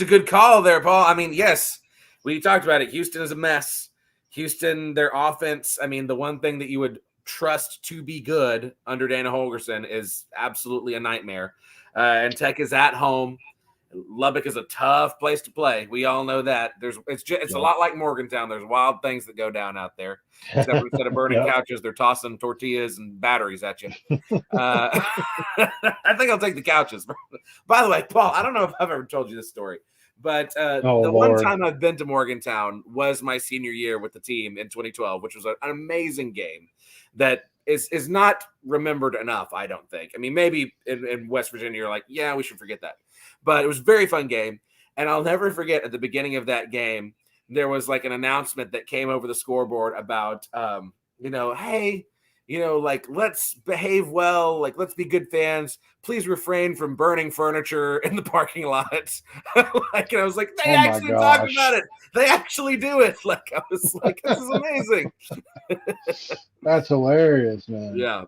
good call there, Paul. I mean, yes, we talked about it. Houston is a mess. Houston, their offense, I mean, the one thing that you would trust to be good under Dana Holgorsen is absolutely a nightmare. And Tech is at home. Lubbock is a tough place to play. We all know that. It's a lot like Morgantown. There's wild things that go down out there. Except for instead of burning couches, they're tossing tortillas and batteries at you. I think I'll take the couches. By the way, Paul, I don't know if I've ever told you this story. But one time I've been to Morgantown was my senior year with the team in 2012, which was an amazing game that is not remembered enough, I don't think. I mean, maybe in West Virginia, you're like, yeah, we should forget that. But it was a very fun game. And I'll never forget at the beginning of that game, there was like an announcement that came over the scoreboard about, hey, like, let's behave well. Like, let's be good fans. Please refrain from burning furniture in the parking lot. And I was like, they actually talk about it. They actually do it. Like, I was like, this is amazing. That's hilarious, man. Yeah.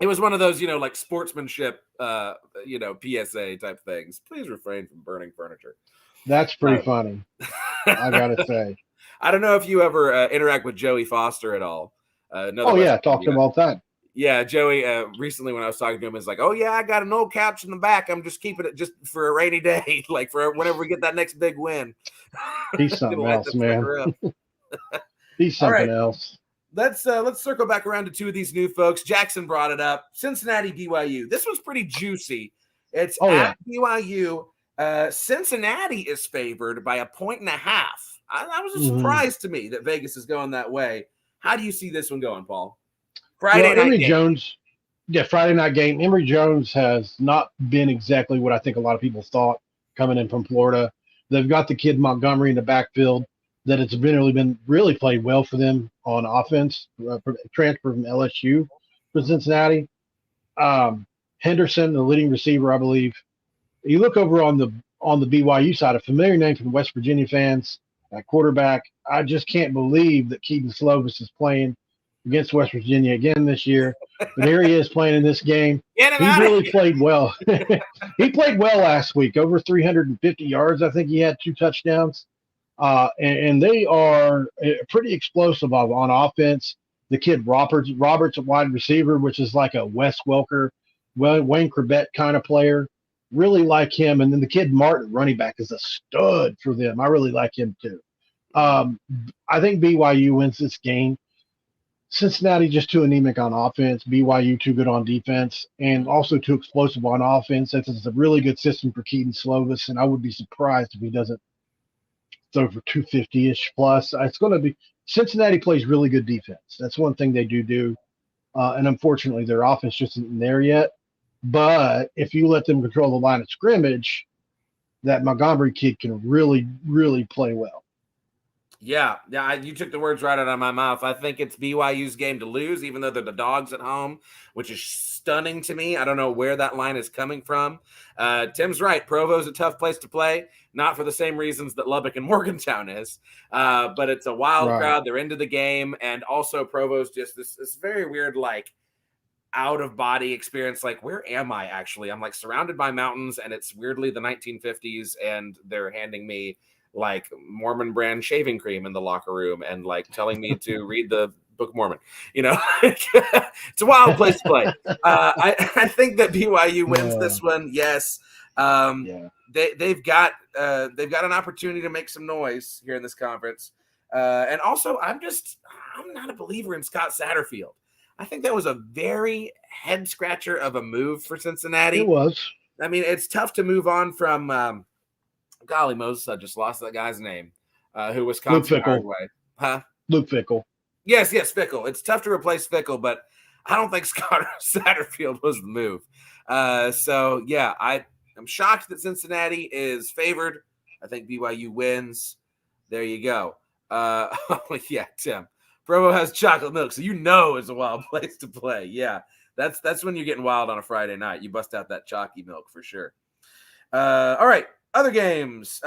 It was one of those, like sportsmanship, PSA type things. Please refrain from burning furniture. That's pretty funny. I got to say. I don't know if you ever interact with Joey Foster at all. Talk to him all the time. Yeah, Joey, recently when I was talking to him, is like, oh, yeah, I got an old couch in the back. I'm just keeping it just for a rainy day, like for whenever we get that next big win. He's something else, man. He's something else. Let's circle back around to two of these new folks. Jackson brought it up. Cincinnati, BYU. This was pretty juicy. It's at BYU. Cincinnati is favored by 1.5. That was a surprise to me that Vegas is going that way. How do you see this one going, Paul? Friday night game. Friday night game. Emory Jones has not been exactly what I think a lot of people thought coming in from Florida. They've got the kid Montgomery in the backfield. that it's been really played well for them on offense. Transfer from LSU for Cincinnati. Henderson, the leading receiver, I believe. You look over on the BYU side, a familiar name from West Virginia fans at quarterback. I just can't believe that Keaton Slovis is playing against West Virginia again this year. But here he is playing in this game. Get him He out of really here. played well. He played well last week, over 350 yards. I think he had 2 touchdowns. And they are pretty explosive on offense. The kid Roberts, a wide receiver, which is like a Wes Welker, Wayne Corbett kind of player. Really like him. And then the kid Martin, running back, is a stud for them. I really like him too. I think BYU wins this game. Cincinnati just too anemic on offense. BYU too good on defense, and also too explosive on offense. It's a really good system for Keaton Slovis, and I would be surprised if he doesn't throw for 250-ish plus. It's going to be Cincinnati plays really good defense. That's one thing they do. And unfortunately, their offense just isn't there yet. But if you let them control the line of scrimmage, that Montgomery kid can really, really play well. Yeah, you took the words right out of my mouth. I think it's BYU's game to lose, even though they're the dogs at home, which is stunning to me. I don't know where that line is coming from. Tim's right. Provo's a tough place to play, not for the same reasons that Lubbock and Morgantown is, but it's a wild crowd. They're into the game, and also Provo's just this very weird, like, out-of-body experience. Like, where am I actually? I'm, like, surrounded by mountains, and it's weirdly the 1950s, and they're handing me like Mormon brand shaving cream in the locker room and like telling me to read the Book of Mormon. It's a wild place to play. I think that BYU wins this one. Yes. They've got an opportunity to make some noise here in this conference. And also I'm not a believer in Scott Satterfield. I think that was a very head scratcher of a move for Cincinnati. It was. I mean, it's tough to move on from, golly Moses, I just lost that guy's name. Who Wisconsin hired away. Huh? Luke Fickell. Yes, Fickell. It's tough to replace Fickell, but I don't think Scott Satterfield was the move. So yeah, I'm shocked that Cincinnati is favored. I think BYU wins. There you go. Yeah, Tim. Provo has chocolate milk, so it's a wild place to play. Yeah, that's when you're getting wild on a Friday night. You bust out that chalky milk for sure. All right. Other games,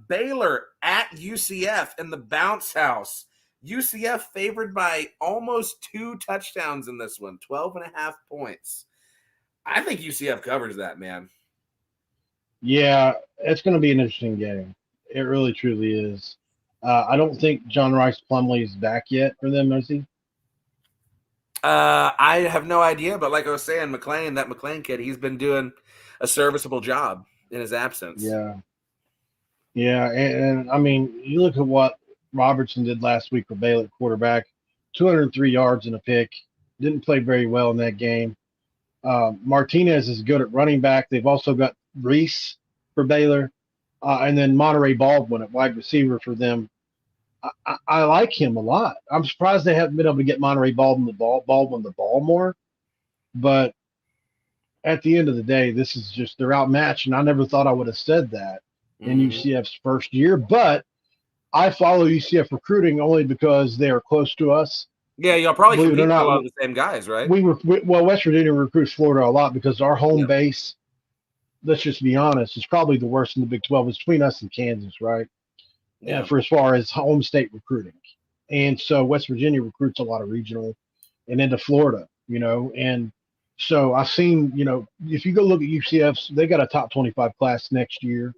Baylor at UCF in the bounce house. UCF favored by almost 2 touchdowns in this one, 12.5 points. I think UCF covers that, man. Yeah, it's going to be an interesting game. It really, truly is. I don't think John Rice Plumlee is back yet for them, is he? I have no idea, but like I was saying, that McLean kid, he's been doing a serviceable job in his absence. Yeah, and I mean, you look at what Robertson did last week for Baylor quarterback, 203 yards and a pick. Didn't play very well in that game. Martinez is good at running back. They've also got Reese for Baylor, and then Monterey Baldwin at wide receiver for them. I like him a lot. I'm surprised they haven't been able to get Monterey Baldwin the ball more, but at the end of the day, this is just they're outmatched, and I never thought I would have said that in UCF's first year. But I follow UCF recruiting only because they are close to us. Yeah, you'll probably compete with a lot of the same guys, right? West Virginia recruits Florida a lot because our home base, let's just be honest, is probably the worst in the Big 12. It's between us and Kansas, right? Yeah. For as far as home state recruiting. And so West Virginia recruits a lot of regional and into Florida, and so I've seen, if you go look at UCF's, they got a top 25 class next year.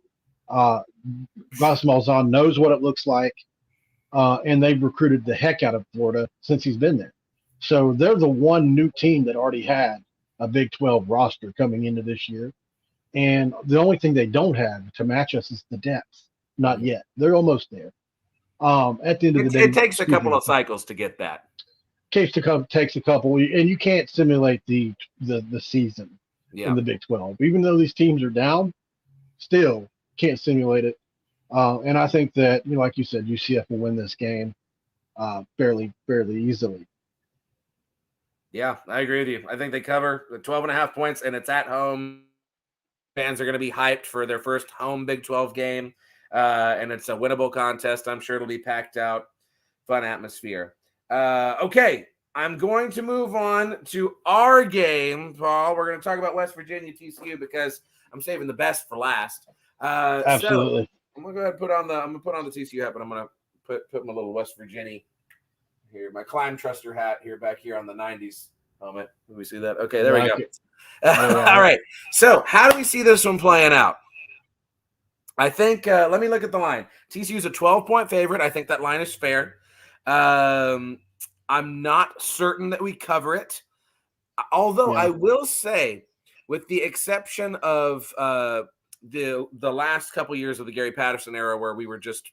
Gus Malzahn knows what it looks like, and they've recruited the heck out of Florida since he's been there. So they're the one new team that already had a Big 12 roster coming into this year. And the only thing they don't have to match us is the depth. Not yet. They're almost there. At the end of the day, it takes a couple of cycles to get that. Takes a couple, and you can't simulate the season in the Big 12. Even though these teams are down, still can't simulate it. And I think that, like you said, UCF will win this game fairly easily. Yeah, I agree with you. I think they cover the 12.5 points, and it's at home. Fans are going to be hyped for their first home Big 12 game. and it's a winnable contest. I'm sure it'll be packed out, fun atmosphere. Okay, I'm going to move on to our game, Paul. We're going to talk about West Virginia TCU because I'm saving the best for last. Absolutely. So I'm gonna go ahead and put on the TCU hat, but I'm gonna put my little West Virginia here, my Climb Truster hat here back here on the '90s helmet. Can we see that? Okay, there we go. All right. So how do we see this one playing out? I think let me look at the line. TCU's a 12-point favorite. I think that line is fair. I'm not certain that we cover it, although I will say, with the exception of the last couple years of the Gary Patterson era, where we were just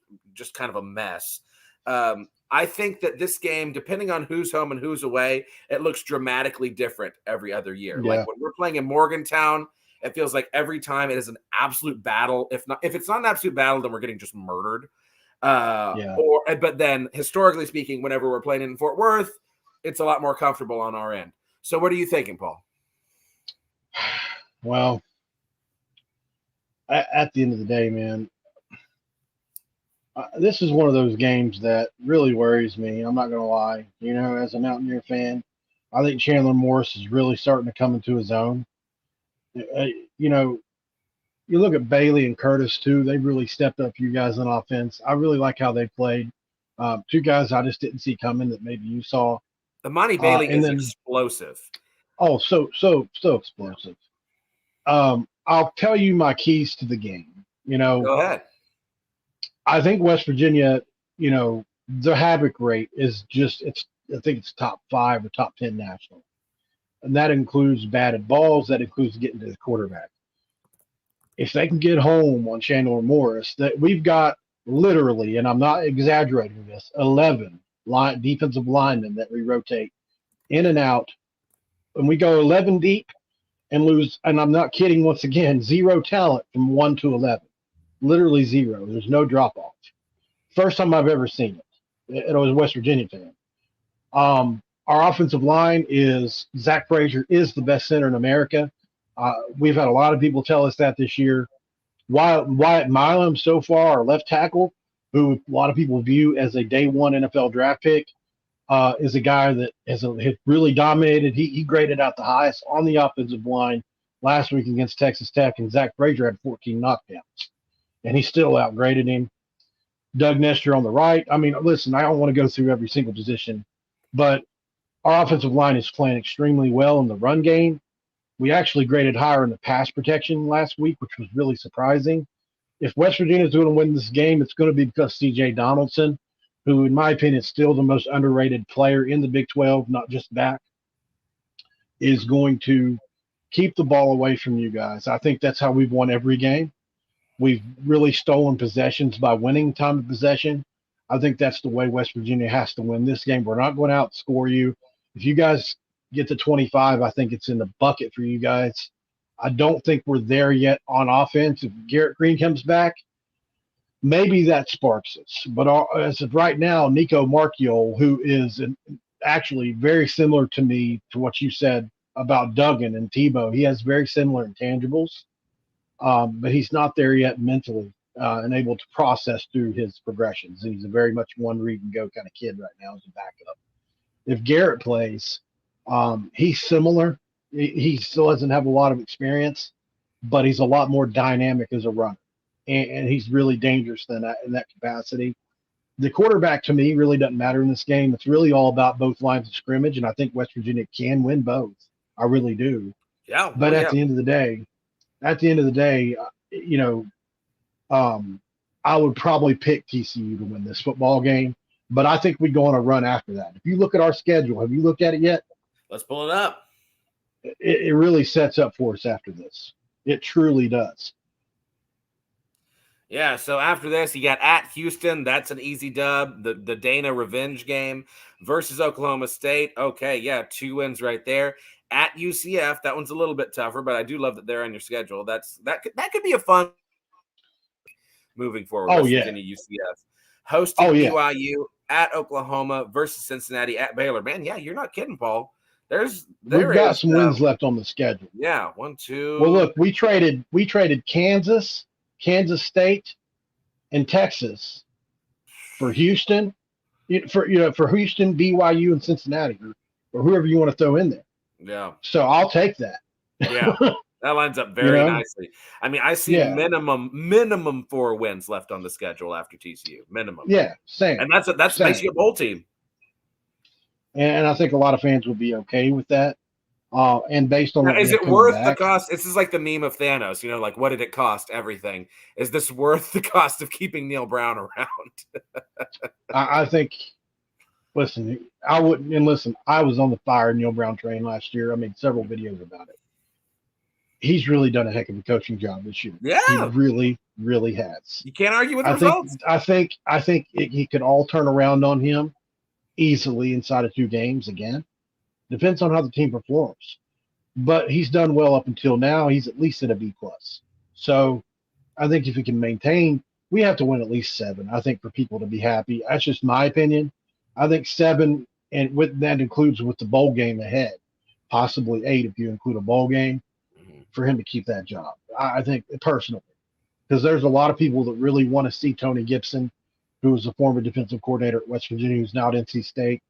kind of a mess. I think that this game, depending on who's home and who's away, it looks dramatically different every other year. Yeah. Like when we're playing in Morgantown, it feels like every time it is an absolute battle. If it's not an absolute battle, then we're getting just murdered. But then historically speaking, whenever we're playing in Fort Worth, it's a lot more comfortable on our end. So what are you thinking, Paul? Well, at the end of the day, man, this is one of those games that really worries me. I'm not going to lie. As a Mountaineer fan, I think Chandler Morris is really starting to come into his own. You look at Bailey and Curtis, too. They've really stepped up you guys on offense. I really like how they played. Two guys I just didn't see coming that maybe you saw. Amani Bailey is explosive. Oh, so explosive. I'll tell you my keys to the game. Go ahead. I think West Virginia, the havoc rate is I think it's top 5 or top 10 national. And that includes batted balls. That includes getting to the quarterback. If they can get home on Chandler Morris, that we've got literally, and I'm not exaggerating this, 11 defensive linemen that we rotate in and out. And we go 11 deep and lose, and I'm not kidding, once again, 0 talent from 1 to 11. Literally 0. There's no drop-off. First time I've ever seen it. It was a West Virginia fan. Our offensive line is Zach Frazier is the best center in America. We've had a lot of people tell us that this year. Wyatt Milam, so far, our left tackle, who a lot of people view as a day one NFL draft pick, is a guy that has really dominated. He graded out the highest on the offensive line last week against Texas Tech, and Zach Frazier had 14 knockdowns, and he still outgraded him. Doug Nestor on the right. I mean, listen, I don't want to go through every single position, but our offensive line is playing extremely well in the run game. We actually graded higher in the pass protection last week, which was really surprising. If West Virginia is going to win this game, it's going to be because C.J. Donaldson, who, in my opinion, is still the most underrated player in the Big 12, not just back, is going to keep the ball away from you guys. I think that's how we've won every game. We've really stolen possessions by winning time of possession. I think that's the way West Virginia has to win this game. We're not going to outscore you. If you guys get to 25, I think it's in the bucket for you guys. I don't think we're there yet on offense. If Garrett Green comes back, maybe that sparks us. But as of right now, Nico Marchiol, who is actually very similar to me to what you said about Duggan and Tebow, he has very similar intangibles, but he's not there yet mentally and able to process through his progressions. He's a very much one read and go kind of kid right now as a backup. If Garrett plays, he's similar. He still doesn't have a lot of experience, but he's a lot more dynamic as a runner, and he's really dangerous in that capacity. The quarterback, to me, really doesn't matter in this game. It's really all about both lines of scrimmage, and I think West Virginia can win both. I really do. Yeah. But at the end of the day, I would probably pick TCU to win this football game. But I think we go on a run after that. If you look at our schedule, have you looked at it yet? Let's pull it up. It really sets up for us after this. It truly does. Yeah, so after this, you got at Houston. That's an easy dub. The Dana revenge game versus Oklahoma State. Okay, yeah, 2 wins right there. At UCF, that one's a little bit tougher, but I do love that they're on your schedule. That could be a fun moving forward. Oh, West yeah. Virginia, UCF. Hosting BYU at Oklahoma versus Cincinnati at Baylor. Man, yeah, you're not kidding, Paul. We've got some wins left on the schedule. Yeah, 1, 2. Well, look, we traded Kansas State, in Texas for Houston, for Houston, BYU, and Cincinnati, or whoever you want to throw in there. Yeah. So I'll take that. Yeah. That lines up very nicely. I mean, I see minimum 4 wins left on the schedule after TCU. Minimum. Yeah, same. And that's same. makes you a bowl team. And I think a lot of fans will be okay with that. And based on is it worth the cost? This is like the meme of Thanos, like what did it cost? Everything. Is this worth the cost of keeping Neil Brown around? I think. Listen, I wouldn't. And listen, I was on the fire Neil Brown train last year. I made several videos about it. He's really done a heck of a coaching job this year. Yeah, he really, really has. You can't argue with the results. I think he could all turn around on him easily inside of 2 games again. Depends on how the team performs. But he's done well up until now. He's at least at a B+. So I think if he can maintain, we have to win at least 7. I think for people to be happy. That's just my opinion. I think 7, and that includes with the bowl game ahead, possibly 8 if you include a bowl game, for him to keep that job. I think personally, because there's a lot of people that really want to see Tony Gibson, who was a former defensive coordinator at West Virginia, who's now at NC State.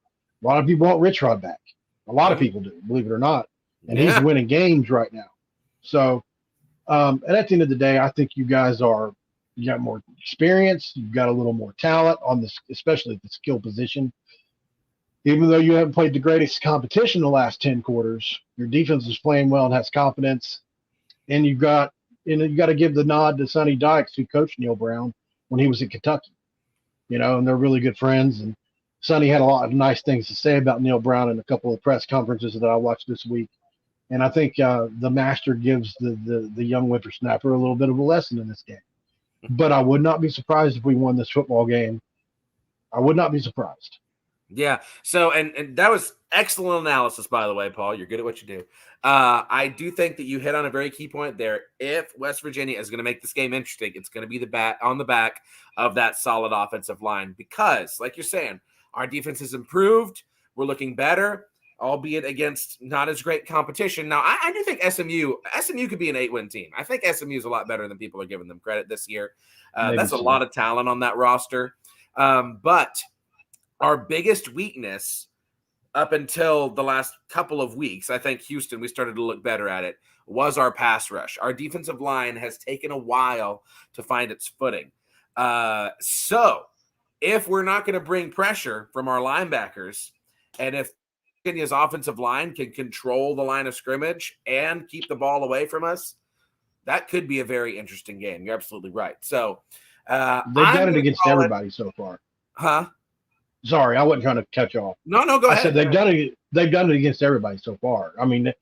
A lot of people want Rich Rod back. A lot of people do, believe it or not. And he's winning games right now. So, and at the end of the day, I think you guys you got more experience. You've got a little more talent on this, especially at the skill position. Even though you haven't played the greatest competition the last 10 quarters, your defense is playing well and has confidence. And you got to give the nod to Sonny Dykes, who coached Neil Brown when he was at Kentucky. And they're really good friends. And Sonny had a lot of nice things to say about Neil Brown in a couple of press conferences that I watched this week. And I think the master gives the young whippersnapper a little bit of a lesson in this game. But I would not be surprised if we won this football game. I would not be surprised. Yeah. So, and that was excellent analysis, by the way, Paul. You're good at what you do. I do think that you hit on a very key point there. If West Virginia is going to make this game interesting, it's going to be on the back of that solid offensive line because, like you're saying, our defense has improved. We're looking better, albeit against not as great competition. Now, I do think SMU could be an 8-win team. I think SMU is a lot better than people are giving them credit this year. That's a lot of talent on that roster. But our biggest weakness up until the last couple of weeks, I think Houston, we started to look better at it, was our pass rush. Our defensive line has taken a while to find its footing. So if we're not going to bring pressure from our linebackers, and if Virginia's offensive line can control the line of scrimmage and keep the ball away from us, that could be a very interesting game. You're absolutely right. So they've done it against everybody so far. Huh? Sorry, I wasn't trying to cut you off. No, go ahead. I said they've done it. They've done it against everybody so far. I mean,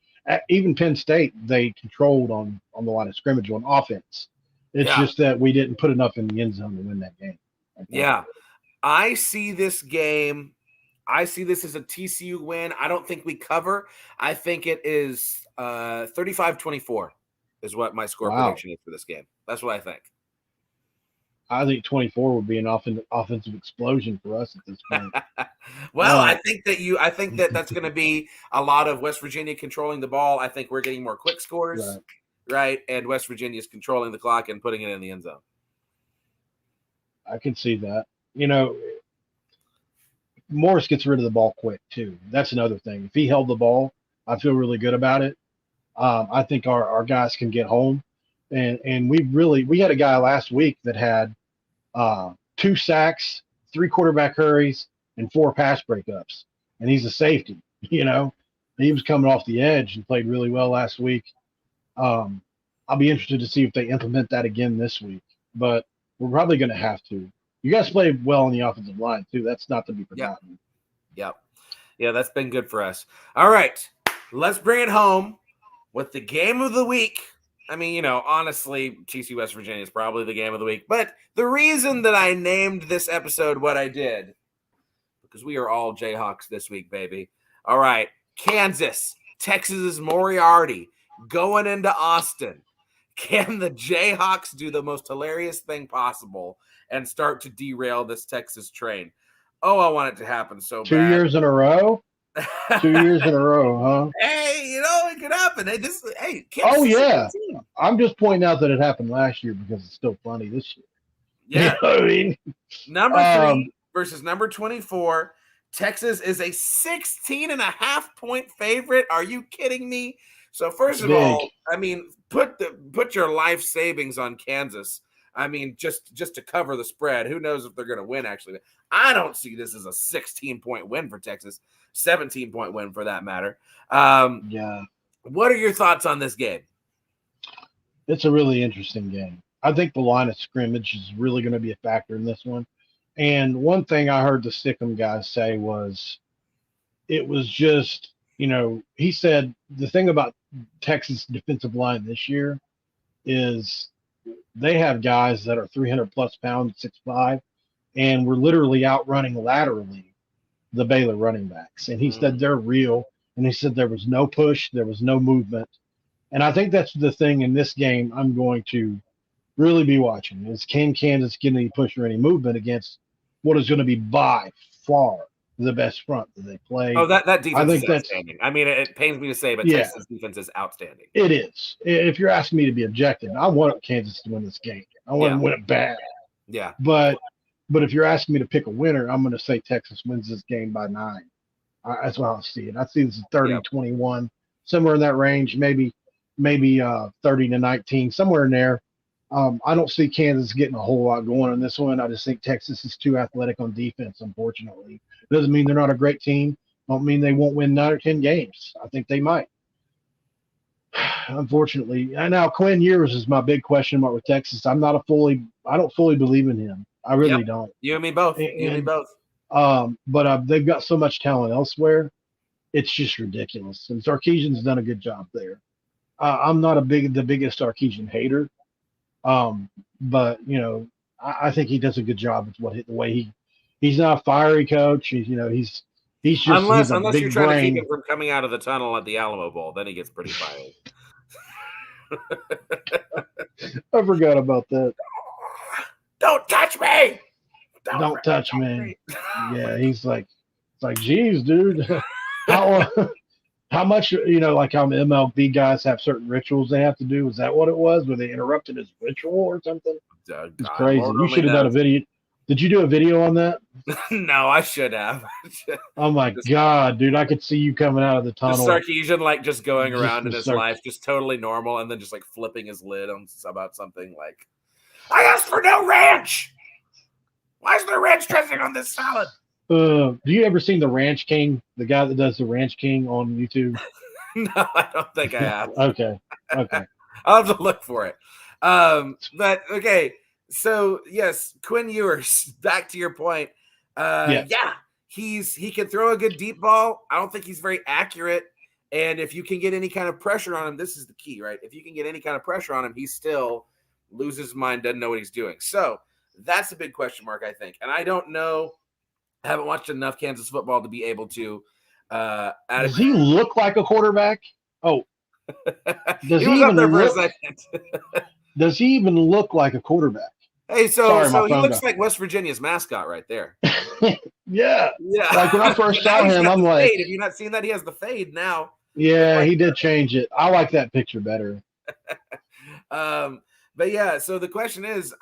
even Penn State, they controlled on the line of scrimmage on offense. It's just that we didn't put enough in the end zone to win that game. Yeah, I see this game. I see this as a TCU win. I don't think we cover. I think it is 35-24 is what my score prediction is for this game. That's what I think. I think 24 would be an offensive explosion for us at this point. Well, I think that that's going to be a lot of West Virginia controlling the ball. I think we're getting more quick scores, right? And West Virginia is controlling the clock and putting it in the end zone. I can see that. Morris gets rid of the ball quick too. That's another thing. If he held the ball, I feel really good about it. I think our guys can get home. And we had a guy last week that had 2 sacks, 3 quarterback hurries, and 4 pass breakups. And he's a safety, He was coming off the edge and played really well last week. I'll be interested to see if they implement that again this week. But we're probably going to have to. You guys played well on the offensive line, too. That's not to be forgotten. Yep. Yeah, that's been good for us. All right, let's bring it home with the game of the week. I mean, honestly, TCU West Virginia is probably the game of the week. But the reason that I named this episode what I did, because we are all Jayhawks this week, baby. All right, Kansas, Texas Moriarty, going into Austin. Can the Jayhawks do the most hilarious thing possible and start to derail this Texas train? Oh, I want it to happen so bad. 2 years in a row? 2 years in a row, huh? Hey, it could happen. Kansas I'm just pointing out that it happened last year because it's still funny this year. Yeah. You know what I mean? Number 3 versus number 24. Texas is a 16.5-point favorite. Are you kidding me? So first of all, I mean, put your life savings on Kansas. I mean, just to cover the spread. Who knows if they're going to win, actually. I don't see this as a 16-point win for Texas, 17-point win for that matter. Yeah. What are your thoughts on this game? It's a really interesting game. I think the line of scrimmage is really going to be a factor in this one. And one thing I heard the Stickham guys say was it was just, he said the thing about Texas defensive line this year is they have guys that are 300 plus pounds, 6'5", and we're literally outrunning laterally the Baylor running backs. And he said they're real. And he said there was no push, there was no movement. And I think that's the thing in this game I'm going to really be watching is can Kansas get any push or any movement against what is going to be by far the best front that they play. Oh, that defense is outstanding. I mean, it pains me to say, but yeah, Texas defense is outstanding. It is. If you're asking me to be objective, I want Kansas to win this game. I want them to win it bad. Yeah. But if you're asking me to pick a winner, I'm going to say Texas wins this game by 9. That's what I see it. I see this as 30-21, somewhere in that range, maybe 30-19, somewhere in there. I don't see Kansas getting a whole lot going on this one. I just think Texas is too athletic on defense, unfortunately. It doesn't mean they're not a great team. Don't mean they won't win 9 or 10 games. I think they might. Unfortunately. Now, Quinn Ewers is my big question mark with Texas. I don't fully believe in him. I really don't. You and me both. But they've got so much talent elsewhere. It's just ridiculous. And Sarkisian's done a good job there. I'm not the biggest Sarkisian hater. But I think he does a good job with the way he's not a fiery coach. He's just unless big you're trying brain. to keep him from coming out of the tunnel at the Alamo Bowl, then he gets pretty fiery. I forgot about that. Don't touch me. Don't touch me. Yeah, it's like, geez, dude. How much, like how MLB guys have certain rituals they have to do? Is that what it was? Where they interrupted his ritual or something? It's crazy. You should have done a video. Did you do a video on that? No, I should have. Oh my God, dude! I could see you coming out of the tunnel. Sarkisian, just going around in his life, just totally normal, and then just flipping his lid on about something like, "I asked for no ranch. Why is there ranch dressing on this salad?" Do you ever seen the Ranch King? The guy that does the Ranch King on YouTube? No, I don't think I have. Okay. I'll have to look for it. But okay. So yes, Quinn Ewers. Back to your point. He can throw a good deep ball. I don't think he's very accurate. And if you can get any kind of pressure on him, this is the key, right? If you can get any kind of pressure on him, he still loses his mind, doesn't know what he's doing. So that's a big question mark, I think. And I don't know. I haven't watched enough Kansas football to be able to. Does he look like a quarterback? Oh, does he was up there for a second. Does he even look like a quarterback? Hey, so he looks like West Virginia's mascot right there. Yeah. Like when I first saw him, I'm like, fade. Have you not seen that? He has the fade now. Yeah, he did change it. I like that picture better. But yeah, so the question is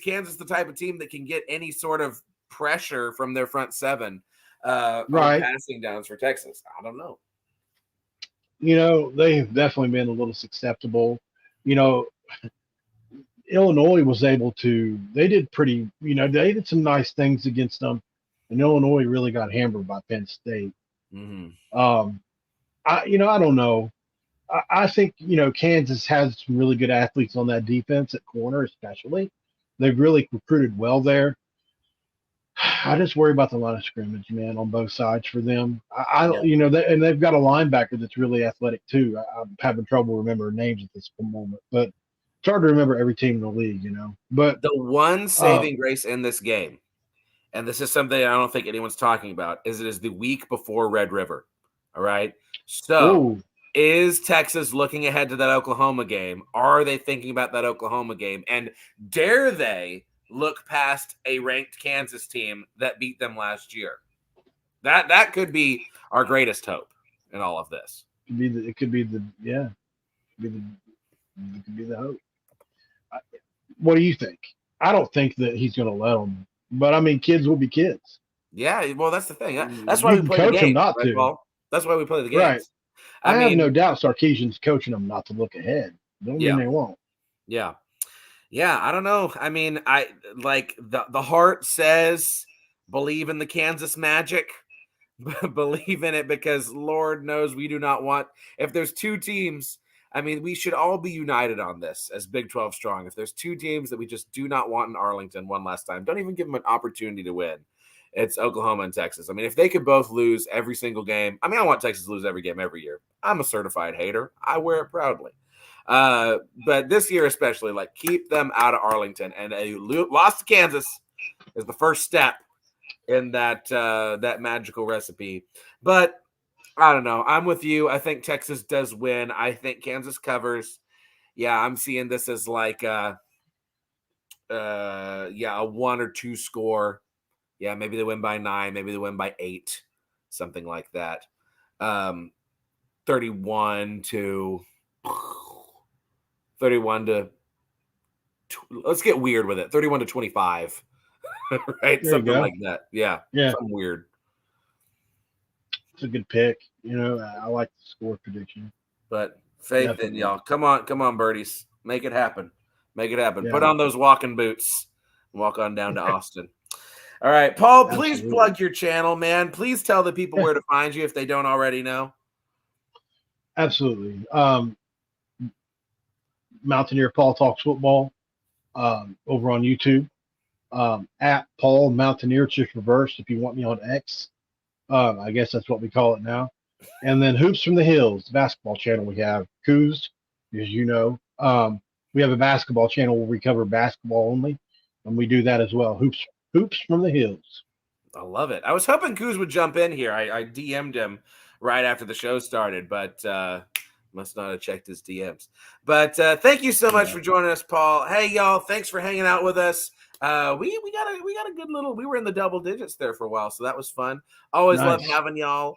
Kansas the type of team that can get any sort of pressure from their front seven on passing downs for Texas? I don't know. They've definitely been a little susceptible. Illinois was able to, they did some nice things against them, and Illinois really got hammered by Penn State. Mm-hmm. I don't know. I think, Kansas has some really good athletes on that defense at corner, especially. They've really recruited well there. I just worry about the line of scrimmage, man, on both sides for them. And they've got a linebacker that's really athletic too. I'm having trouble remembering names at this moment, but it's hard to remember every team in the league, But the one saving grace in this game, and this is something I don't think anyone's talking about, is it is the week before Red River. All right. So is Texas looking ahead to that Oklahoma game? Are they thinking about that Oklahoma game? And dare they look past a ranked Kansas team that beat them last year? That could be our greatest hope in all of this. It could be the hope. What do you think? I don't think that he's going to let them. But I mean, kids will be kids. Yeah, well, that's the thing. That's why You we can play the coach them games, not right, to. Paul? That's why we play the Right. games. I I have mean, no doubt Sarkeesian's coaching them not to look ahead. Don't mean yeah, they won't. yeah. Yeah, I don't know. I mean, I like the heart says believe in the Kansas Magic. Believe in it because Lord knows we do not want if there's two teams, I mean, we should all be united on this as Big 12 strong. If there's two teams that we just do not want in Arlington one last time, don't even give them an opportunity to win. It's Oklahoma and Texas. I mean, if they could both lose every single game, I mean, I want Texas to lose every game every year. I'm a certified hater. I wear it proudly. But this year especially, like keep them out of Arlington, and a loss to Kansas is the first step in that magical recipe. But I don't know. I'm with you. I think Texas does win. I think Kansas covers. Yeah, I'm seeing this as like a 1 or 2 score. Yeah, maybe they win by 9, maybe they win by 8, something like that. 31 to let's get weird with it. 31 to 25. Right? There you Something go. like that. Yeah. Yeah, Something weird. it's a good pick. I like the score prediction. But faith in Definitely. y'all. Come on, birdies. Make it happen. Make it happen. Yeah. Put on those walking boots and walk on down to Austin. All right, Paul, please Absolutely. plug your channel, man. Please tell the people where to find you if they don't already know. Absolutely. Mountaineer Paul Talks Football over on YouTube. At Paul Mountaineer, just reversed if you want me on X. I guess that's what we call it now. And then Hoops from the Hills, basketball channel we have. Coos, as you know. We have a basketball channel where we cover basketball only, and we do that as well. Hoops from the Hills. I love it. I was hoping Kuz would jump in here. I DM'd him right after the show started, but must not have checked his DMs. But thank you so much for joining us, Paul. Hey, y'all, thanks for hanging out with us. We got a good little. We were in the double digits there for a while, so that was fun. Always love having y'all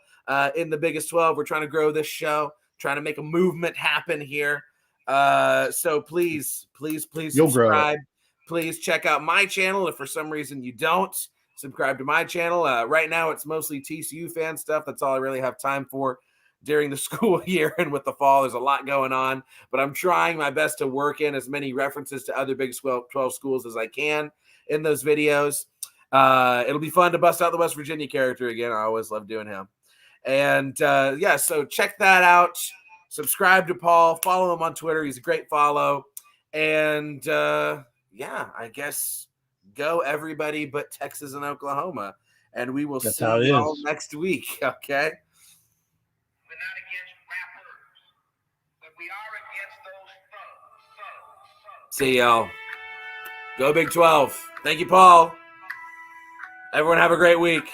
in the biggest 12. We're trying to grow this show, trying to make a movement happen here. So please You'll subscribe. Please check out my channel if for some reason you don't. Subscribe to my channel. Right now, it's mostly TCU fan stuff. That's all I really have time for during the school year and with the fall. There's a lot going on, but I'm trying my best to work in as many references to other Big 12 schools as I can in those videos. It'll be fun to bust out the West Virginia character again. I always love doing him. And so check that out. Subscribe to Paul. Follow him on Twitter. He's a great follow. And I guess go everybody but Texas and Oklahoma. And we will see you all next week. Okay. We're not against rappers, but we are against those thugs. See y'all. Go Big 12. Thank you, Paul. Everyone have a great week.